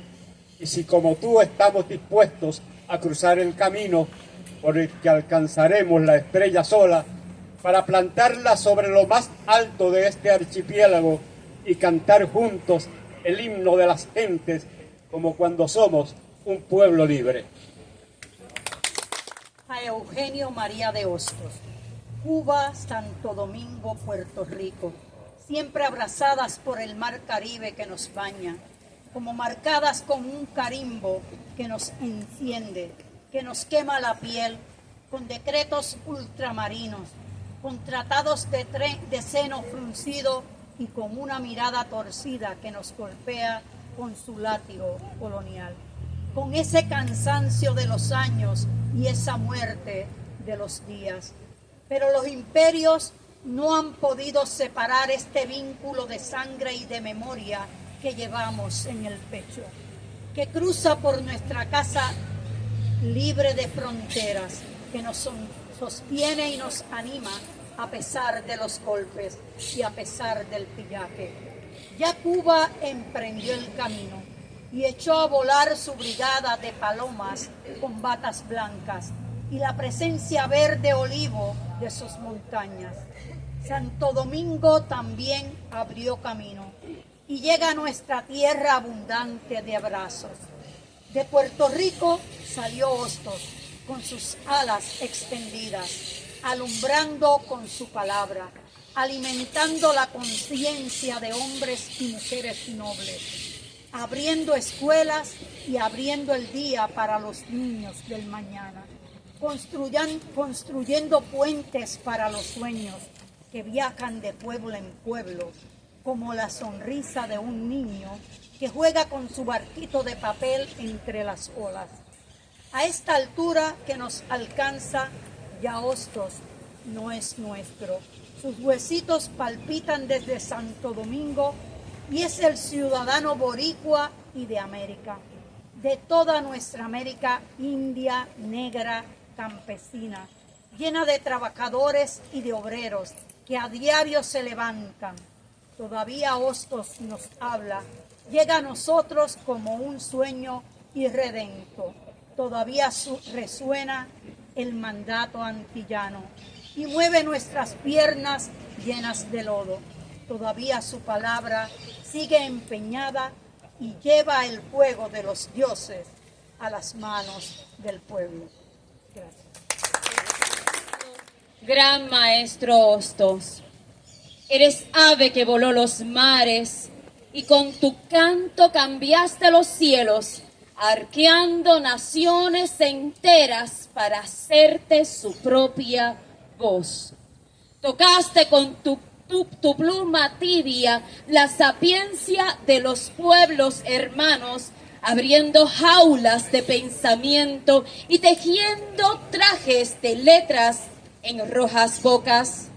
y si como tú estamos dispuestos a cruzar el camino por el que alcanzaremos la estrella sola, para plantarla sobre lo más alto de este archipiélago y cantar juntos el himno de las gentes, como cuando somos un pueblo libre. A Eugenio María de Hostos, Cuba, Santo Domingo, Puerto Rico, siempre abrazadas por el mar Caribe que nos baña, como marcadas con un carimbo que nos enciende, que nos quema la piel, con decretos ultramarinos, con tratados de seno fruncido y con una mirada torcida que nos golpea con su látigo colonial, con ese cansancio de los años y esa muerte de los días. Pero los imperios no han podido separar este vínculo de sangre y de memoria que llevamos en el pecho, que cruza por nuestra casa libre de fronteras, que nos sostiene y nos anima a pesar de los golpes y a pesar del pillaje. Ya Cuba emprendió el camino y echó a volar su brigada de palomas con batas blancas y la presencia verde olivo de sus montañas. Santo Domingo también abrió camino y llega a nuestra tierra abundante de abrazos. De Puerto Rico salió Hostos con sus alas extendidas, alumbrando con su palabra, alimentando la conciencia de hombres y mujeres nobles, abriendo escuelas y abriendo el día para los niños del mañana, construyendo puentes para los sueños que viajan de pueblo en pueblo, como la sonrisa de un niño que juega con su barquito de papel entre las olas. A esta altura que nos alcanza, ya Hostos no es nuestro. Sus huesitos palpitan desde Santo Domingo y es el ciudadano boricua y de América, de toda nuestra América india, negra, campesina, llena de trabajadores y de obreros que a diario se levantan. Todavía Hostos nos habla, llega a nosotros como un sueño irredento. Todavía resuena el mandato antillano y mueve nuestras piernas llenas de lodo. Todavía su palabra sigue empeñada y lleva el fuego de los dioses a las manos del pueblo. Gracias. Gran maestro Hostos, eres ave que voló los mares y con tu canto cambiaste los cielos, arqueando naciones enteras para hacerte su propia voz. Tocaste con tu tu pluma tibia la sapiencia de los pueblos hermanos, abriendo jaulas de pensamiento y tejiendo trajes de letras en rojas bocas.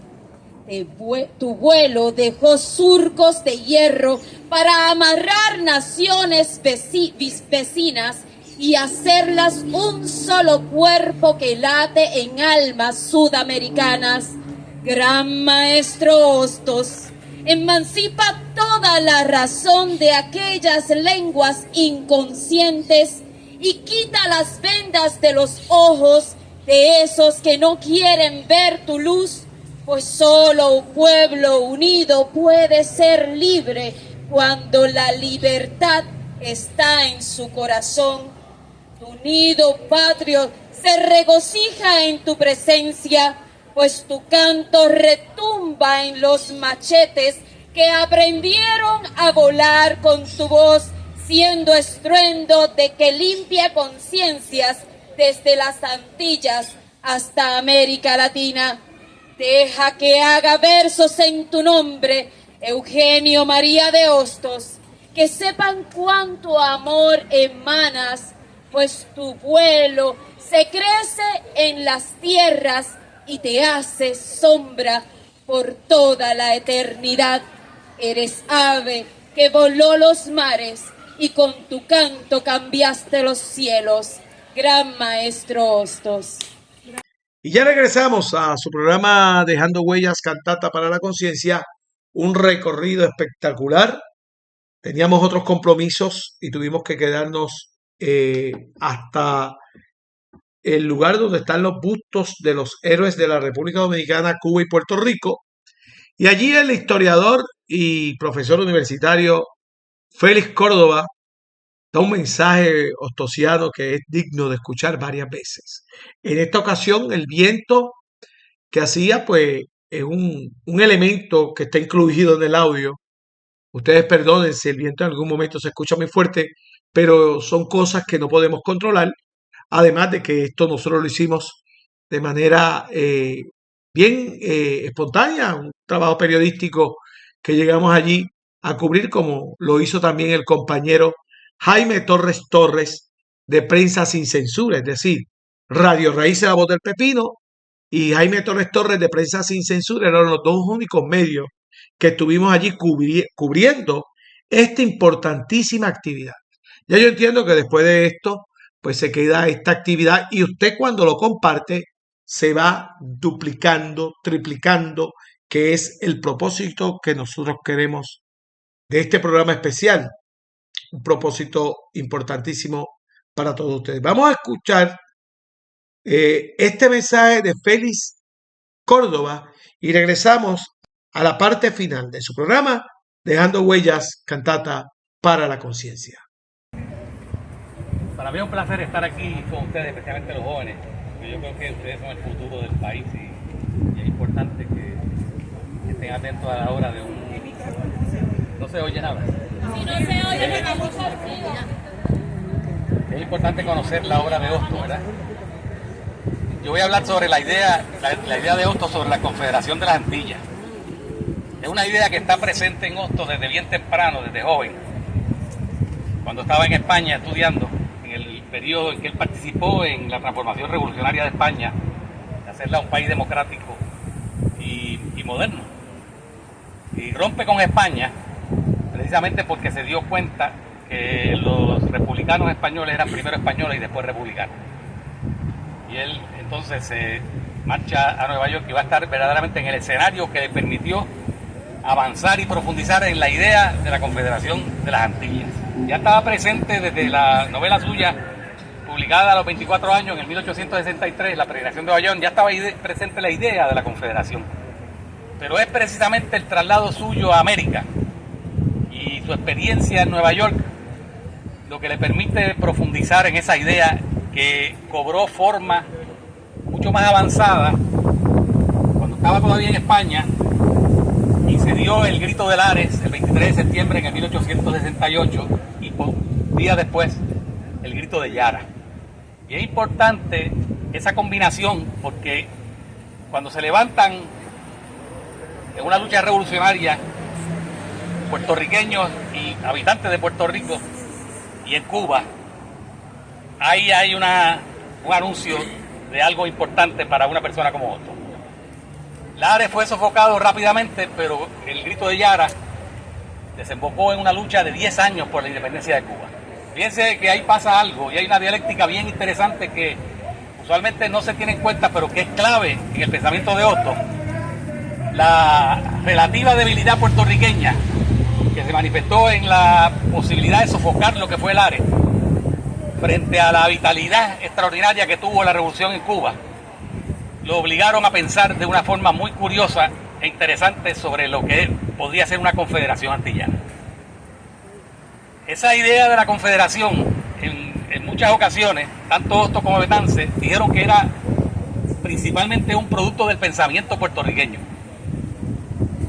Tu vuelo dejó surcos de hierro para amarrar naciones vecinas y hacerlas un solo cuerpo que late en almas sudamericanas. Gran maestro Hostos, emancipa toda la razón de aquellas lenguas inconscientes y quita las vendas de los ojos de esos que no quieren ver tu luz, pues solo un pueblo unido puede ser libre cuando la libertad está en su corazón. Tu nido patrio se regocija en tu presencia, pues tu canto retumba en los machetes que aprendieron a volar con tu voz, siendo estruendo de que limpia conciencias desde las Antillas hasta América Latina. Deja que haga versos en tu nombre, Eugenio María de Hostos, que sepan cuánto amor emanas, pues tu vuelo se crece en las tierras y te hace sombra por toda la eternidad. Eres ave que voló los mares y con tu canto cambiaste los cielos. Gran maestro Hostos. Y ya regresamos a su programa Dejando Huellas, Cantata para la Conciencia. Un recorrido espectacular. Teníamos otros compromisos y tuvimos que quedarnos hasta el lugar donde están los bustos de los héroes de la República Dominicana, Cuba y Puerto Rico. Y allí el historiador y profesor universitario Félix Córdoba da un mensaje hostosiano que es digno de escuchar varias veces. En esta ocasión, el viento que hacía, pues, es un elemento que está incluido en el audio. Ustedes perdonen si el viento en algún momento se escucha muy fuerte, pero son cosas que no podemos controlar. Además de que esto nosotros lo hicimos de manera bien espontánea, un trabajo periodístico que llegamos allí a cubrir, como lo hizo también el compañero Jaime Torres Torres de Prensa Sin Censura, es decir, Radio Raíces, La Voz del Pepino, y Jaime Torres Torres de Prensa Sin Censura eran los dos únicos medios que estuvimos allí cubriendo esta importantísima actividad. Ya yo entiendo que después de esto, pues se queda esta actividad y usted cuando lo comparte se va duplicando, triplicando, que es el propósito que nosotros queremos de este programa especial. Un propósito importantísimo para todos ustedes. Vamos a escuchar este mensaje de Félix Córdoba y regresamos a la parte final de su programa, Dejando Huellas, Cantata para la Conciencia. Para mí es un placer estar aquí con ustedes, especialmente los jóvenes, porque yo creo que ustedes son el futuro del país y es importante que estén atentos a la hora de un... No se oye nada. Si no se oye, me vamos a Es importante conocer la obra de Hostos, ¿verdad? Yo voy a hablar sobre la idea de Hostos sobre la Confederación de las Antillas. Es una idea que está presente en Hostos desde bien temprano, desde joven. Cuando estaba en España estudiando, en el periodo en que él participó en la transformación revolucionaria de España, de hacerla un país democrático y moderno. Y rompe con España, precisamente porque se dio cuenta que los republicanos españoles eran primero españoles y después republicanos. Y él entonces se marcha a Nueva York y va a estar verdaderamente en el escenario que le permitió avanzar y profundizar en la idea de la Confederación de las Antillas. Ya estaba presente desde la novela suya, publicada a los 24 años, en el 1863, La Peregrinación de Bayón, ya estaba presente la idea de la Confederación. Pero es precisamente el traslado suyo a América y su experiencia en Nueva York lo que le permite profundizar en esa idea que cobró forma mucho más avanzada cuando estaba todavía en España y se dio el Grito de Lares el 23 de septiembre en el 1868 y días después el Grito de Yara. Y es importante esa combinación porque cuando se levantan en una lucha revolucionaria, puertorriqueños y habitantes de Puerto Rico y en Cuba, ahí hay un anuncio de algo importante para una persona como Hostos. Lares fue sofocado rápidamente, pero el grito de Yara desembocó en una lucha de 10 años por la independencia de Cuba. Fíjense que ahí pasa algo y hay una dialéctica bien interesante que usualmente no se tiene en cuenta, pero que es clave en el pensamiento de Hostos. La relativa debilidad puertorriqueña que se manifestó en la posibilidad de sofocar lo que fue Lares frente a la vitalidad extraordinaria que tuvo la revolución en Cuba, lo obligaron a pensar de una forma muy curiosa e interesante sobre lo que podría ser una confederación antillana. Esa idea de la confederación, en muchas ocasiones, tanto Hostos como Betance dijeron que era principalmente un producto del pensamiento puertorriqueño.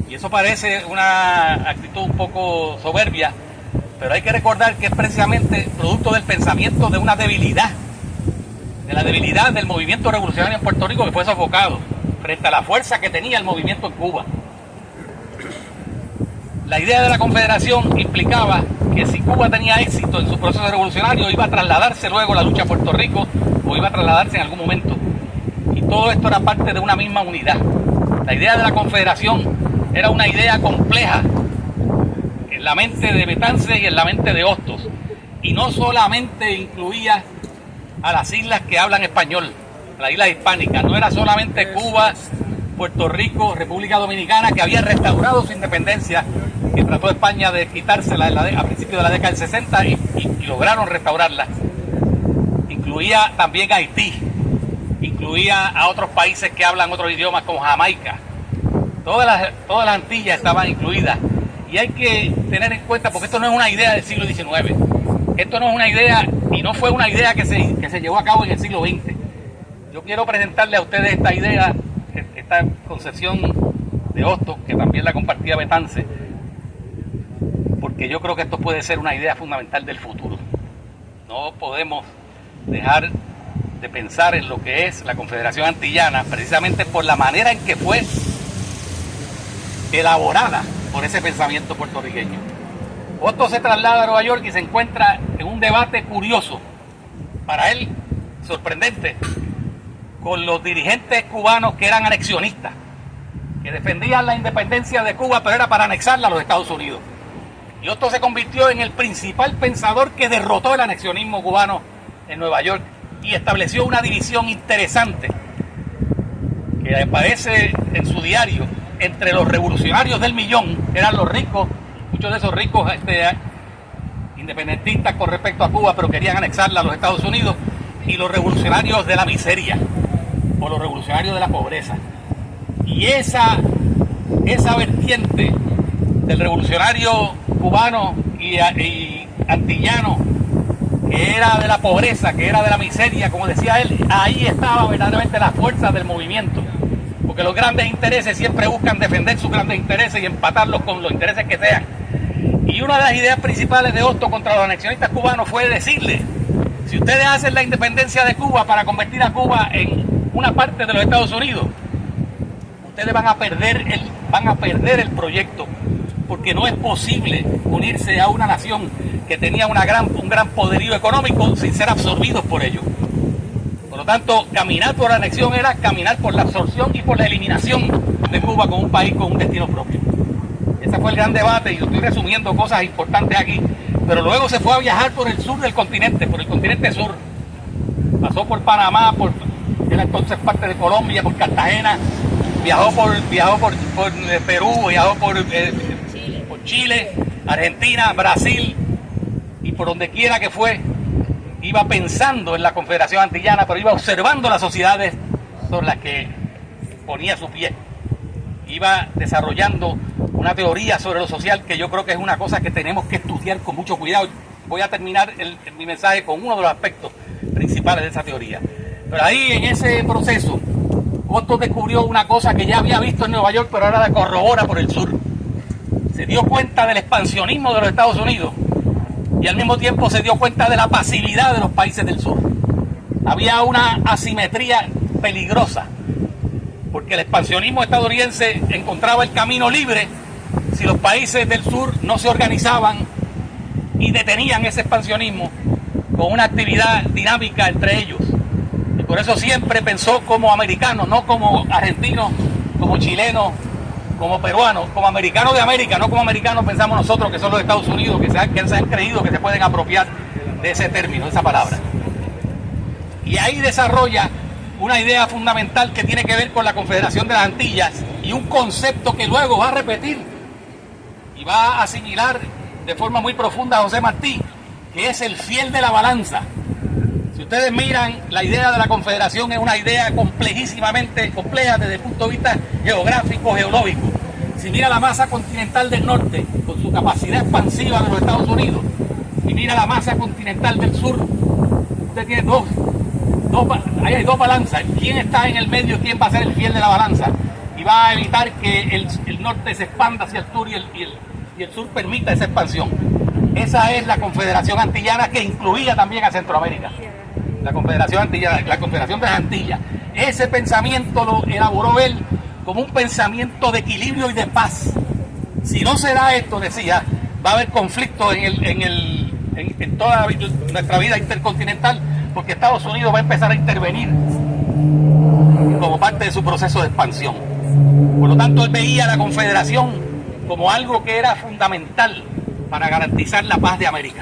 Y eso parece una actitud un poco soberbia, pero hay que recordar que es precisamente producto del pensamiento de una debilidad, de la debilidad del movimiento revolucionario en Puerto Rico, que fue sofocado frente a la fuerza que tenía el movimiento en Cuba. La idea de la confederación implicaba que si Cuba tenía éxito en su proceso revolucionario, iba a trasladarse luego la lucha a Puerto Rico o iba a trasladarse en algún momento. Y todo esto era parte de una misma unidad. La idea de la confederación era una idea compleja en la mente de Betance y en la mente de Hostos. Y no solamente incluía a las islas que hablan español, las islas hispánicas. No era solamente Cuba, Puerto Rico, República Dominicana, que había restaurado su independencia, que trató España de quitársela a principios de la década del 60 y lograron restaurarla. Incluía también a Haití, incluía a otros países que hablan otros idiomas como Jamaica. Todas las Antillas estaban incluidas. Y hay que tener en cuenta, porque esto no es una idea del siglo XIX. Esto no es una idea, y no fue una idea que se llevó a cabo en el siglo XX. Yo quiero presentarle a ustedes esta idea, esta concepción de Hostos, que también la compartía Betance, porque yo creo que esto puede ser una idea fundamental del futuro. No podemos dejar de pensar en lo que es la Confederación Antillana, precisamente por la manera en que fue elaborada por ese pensamiento puertorriqueño. Hostos se traslada a Nueva York y se encuentra en un debate curioso, para él sorprendente, con los dirigentes cubanos que eran anexionistas, que defendían la independencia de Cuba, pero era para anexarla a los Estados Unidos. Y Hostos se convirtió en el principal pensador que derrotó el anexionismo cubano en Nueva York y estableció una división interesante que aparece en su diario entre los revolucionarios del millón, que eran los ricos, muchos de esos ricos independentistas con respecto a Cuba, pero querían anexarla a los Estados Unidos, y los revolucionarios de la miseria, o los revolucionarios de la pobreza. Y esa vertiente del revolucionario cubano y antillano, que era de la pobreza, que era de la miseria, como decía él, ahí estaba verdaderamente la fuerza del movimiento. Porque los grandes intereses siempre buscan defender sus grandes intereses y empatarlos con los intereses que sean. Y una de las ideas principales de Hostos contra los anexionistas cubanos fue decirle: si ustedes hacen la independencia de Cuba para convertir a Cuba en una parte de los Estados Unidos, ustedes van a perder el proyecto, porque no es posible unirse a una nación que tenía un gran poderío económico sin ser absorbidos por ellos. Por lo tanto, caminar por la anexión era caminar por la absorción y por la eliminación de Cuba como un país con un destino propio. Ese fue el gran debate, y yo estoy resumiendo cosas importantes aquí, pero luego se fue a viajar por el sur del continente, por el continente sur. Pasó por Panamá, era entonces parte de Colombia, por Cartagena, viajó por Perú, viajó por Chile, Argentina, Brasil, y por donde quiera que fue, iba pensando en la Confederación Antillana, pero iba observando las sociedades sobre las que ponía su pie. Iba desarrollando una teoría sobre lo social que yo creo que es una cosa que tenemos que estudiar con mucho cuidado. Voy a terminar mi mensaje con uno de los aspectos principales de esa teoría. Pero ahí, en ese proceso, Hostos descubrió una cosa que ya había visto en Nueva York, pero ahora la corrobora por el sur. Se dio cuenta del expansionismo de los Estados Unidos y al mismo tiempo se dio cuenta de la pasividad de los países del sur. Había una asimetría peligrosa porque el expansionismo estadounidense encontraba el camino libre si los países del sur no se organizaban y detenían ese expansionismo con una actividad dinámica entre ellos. Y por eso siempre pensó como americano, no como argentino, como chileno, como peruano, como americano de América, no como americanos pensamos nosotros que son los Estados Unidos, que se han creído que se pueden apropiar de ese término, de esa palabra. Y ahí desarrolla una idea fundamental que tiene que ver con la Confederación de las Antillas y un concepto que luego va a repetir y va a asimilar de forma muy profunda a José Martí, que es el fiel de la balanza. Si ustedes miran, la idea de la Confederación es una idea complejísimamente compleja desde el punto de vista geográfico, geológico. Si mira la masa continental del norte, con su capacidad expansiva de los Estados Unidos, y mira la masa continental del sur, usted tiene ahí hay dos balanzas. ¿Quién está en el medio y quién va a ser el fiel de la balanza? Y va a evitar que el norte se expanda hacia el sur y el sur permita esa expansión. Esa es la Confederación Antillana, que incluía también a Centroamérica. La Confederación Antillana, la Confederación de las Antillas. Ese pensamiento lo elaboró él como un pensamiento de equilibrio y de paz. Si no se da esto, decía, va a haber conflicto en toda nuestra vida intercontinental, porque Estados Unidos va a empezar a intervenir como parte de su proceso de expansión. Por lo tanto, él veía la Confederación como algo que era fundamental para garantizar la paz de América.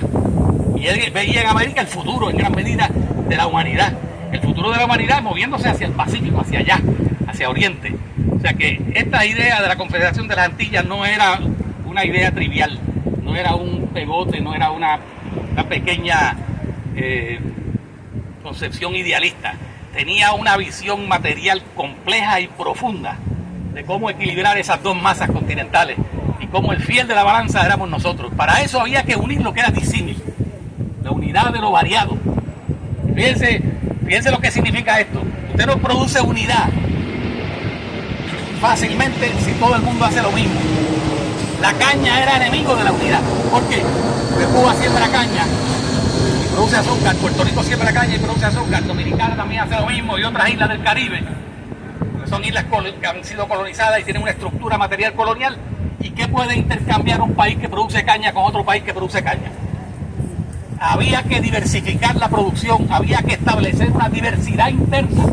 Y él veía en América el futuro, en gran medida, de la humanidad. El futuro de la humanidad moviéndose hacia el Pacífico, hacia allá, hacia Oriente. O sea que esta idea de la Confederación de las Antillas no era una idea trivial, no era un pegote, no era una pequeña concepción idealista. Tenía una visión material compleja y profunda de cómo equilibrar esas dos masas continentales y cómo el fiel de la balanza éramos nosotros. Para eso había que unir lo que era disímil, la unidad de lo variado. Fíjense lo que significa esto. Usted no produce unidad fácilmente si todo el mundo hace lo mismo. La caña era enemigo de la unidad. ¿Por qué? Porque Cuba siembra caña y produce azúcar, Puerto Rico siembra caña y produce azúcar, Dominicana también hace lo mismo y otras islas del Caribe, porque son islas que han sido colonizadas y tienen una estructura material colonial. ¿Y qué puede intercambiar un país que produce caña con otro país que produce caña? Había que diversificar la producción, había que establecer una diversidad interna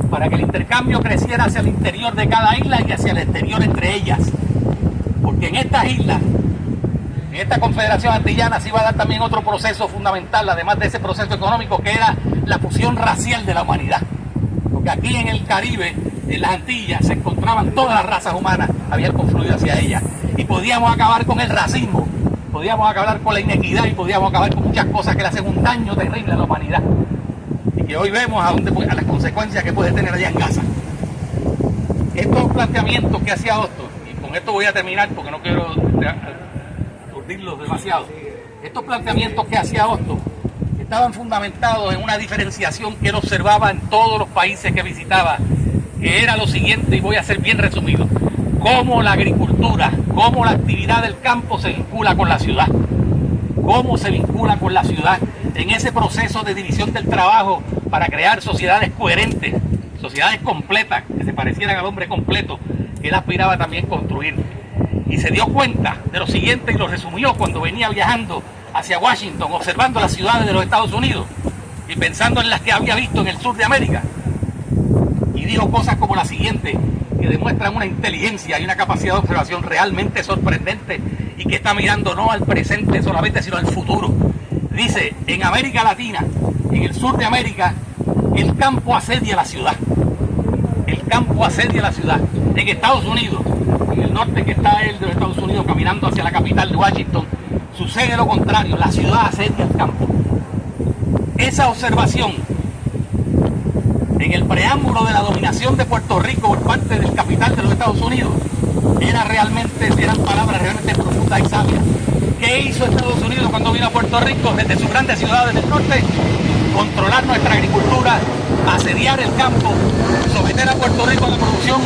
para que el intercambio creciera hacia el interior de cada isla y hacia el exterior entre ellas. Porque en estas islas, en esta Confederación Antillana, se iba a dar también otro proceso fundamental, además de ese proceso económico, que era la fusión racial de la humanidad. Porque aquí en el Caribe, en las Antillas, se encontraban todas las razas humanas, habían confluido hacia ellas. Y podíamos acabar con el racismo, podíamos acabar con la inequidad y podíamos acabar con muchas cosas que le hacen un daño terrible a la humanidad. Y que hoy vemos a las consecuencias que puede tener allá en Gaza. Estos planteamientos que hacía Hostos, y con esto voy a terminar porque no quiero urdirlos demasiado. Estos planteamientos que hacía Hostos estaban fundamentados en una diferenciación que él observaba en todos los países que visitaba, que era lo siguiente, y voy a ser bien resumido: cómo la agricultura, cómo la actividad del campo se vincula con la ciudad, cómo se vincula con la ciudad en ese proceso de división del trabajo para crear sociedades coherentes, sociedades completas, que se parecieran al hombre completo que él aspiraba también construir. Y se dio cuenta de lo siguiente y lo resumió cuando venía viajando hacia Washington, observando las ciudades de los Estados Unidos y pensando en las que había visto en el sur de América. Y dijo cosas como la siguiente, que demuestran una inteligencia y una capacidad de observación realmente sorprendente y que está mirando no al presente solamente, sino al futuro. Dice, en América Latina, en el sur de América, el campo asedia la ciudad. El campo asedia la ciudad. En Estados Unidos, en el norte que está él de los Estados Unidos caminando hacia la capital de Washington, sucede lo contrario, la ciudad asedia el campo. Esa observación en el preámbulo de la dominación de Puerto Rico por parte del capital de los Estados Unidos eran palabras realmente profundas y sabias. ¿Qué hizo Estados Unidos cuando vino a Puerto Rico desde sus grandes ciudades del norte? Controlar nuestra agricultura, asediar el campo, someter a Puerto Rico a la producción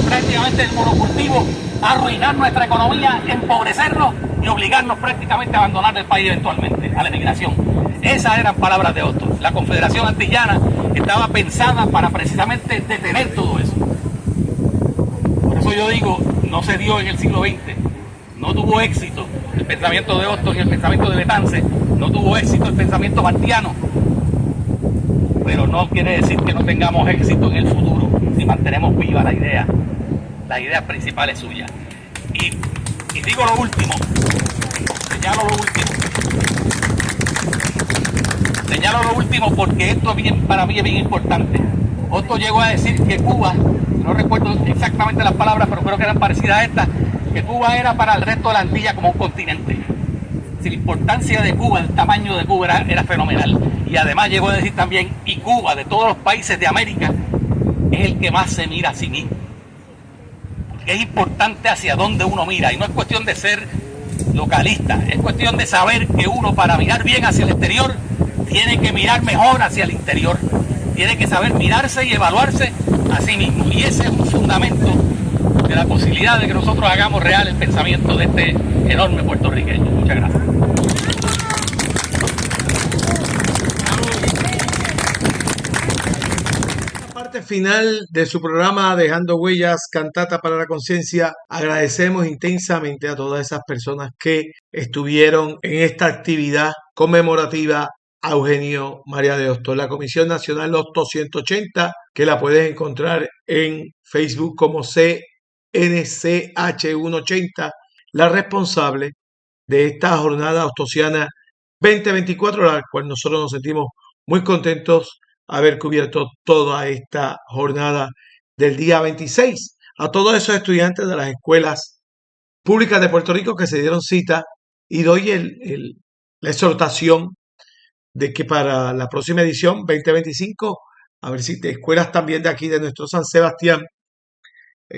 prácticamente del monocultivo, arruinar nuestra economía, empobrecernos y obligarnos prácticamente a abandonar el país eventualmente, a la emigración. Esas eran palabras de Hostos. La Confederación Antillana estaba pensada para precisamente detener todo eso. yo digo, no se dio en el siglo XX, no tuvo éxito el pensamiento de Hostos y el pensamiento de Betance, no tuvo éxito el pensamiento martiano, pero no quiere decir que no tengamos éxito en el futuro si mantenemos viva la idea. Las ideas principales suyas. Y digo lo último, señalo lo último porque esto para mí es bien importante. Hostos llegó a decir que Cuba, no recuerdo exactamente las palabras, pero creo que eran parecidas a estas, que Cuba era para el resto de la Antilla como un continente. Si la importancia de Cuba, el tamaño de Cuba era fenomenal. Y además llegó a decir también, y Cuba, de todos los países de América, es el que más se mira a sí mismo. Es importante hacia dónde uno mira, y no es cuestión de ser localista, es cuestión de saber que uno, para mirar bien hacia el exterior, tiene que mirar mejor hacia el interior, tiene que saber mirarse y evaluarse a sí mismo, y ese es un fundamento de la posibilidad de que nosotros hagamos real el pensamiento de este enorme puertorriqueño. Muchas gracias. Final de su programa Dejando Huellas, Cantata para la Conciencia. Agradecemos intensamente a todas esas personas que estuvieron en esta actividad conmemorativa a Eugenio María de Hostos. La Comisión Nacional Hostos 180, que la puedes encontrar en Facebook como CNCH180, la responsable de esta jornada hostosiana 2024, la cual nosotros nos sentimos muy contentos haber cubierto toda esta jornada del día 26. A todos esos estudiantes de las escuelas públicas de Puerto Rico que se dieron cita, y doy la exhortación de que para la próxima edición 2025, a ver si escuelas también de aquí de nuestro San Sebastián,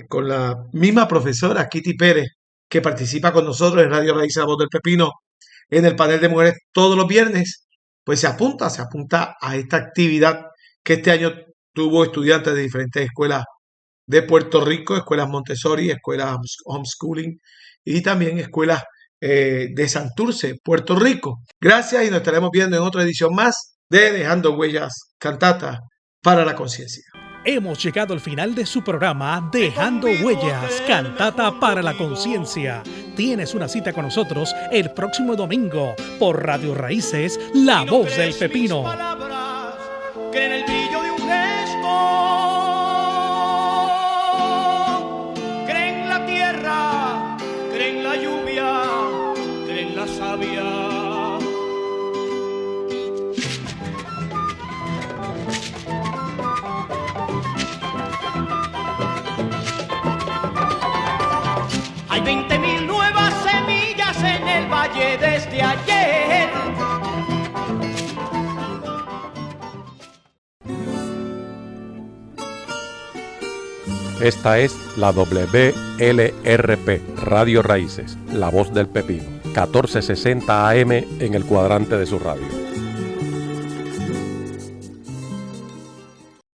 con la misma profesora Kitty Pérez, que participa con nosotros en Radio Raíces, La Voz del Pepino, en el panel de mujeres todos los viernes, pues se apunta a esta actividad que este año tuvo estudiantes de diferentes escuelas de Puerto Rico, escuelas Montessori, escuelas homeschooling y también escuelas de Santurce, Puerto Rico. Gracias, y nos estaremos viendo en otra edición más de Dejando Huellas, Cantata para la Conciencia. Hemos llegado al final de su programa Dejando Huellas, Cantata para la Conciencia. Tienes una cita con nosotros el próximo domingo por Radio Raíces, La Voz del Pepino. Que en el brillo de un gesto, cree en la tierra, cree en la lluvia, cree en la savia. Hay 20.000 nuevas semillas en el valle desde ayer. Esta es la WLRP, Radio Raíces, La Voz del Pepino, 1460 AM en el cuadrante de su radio.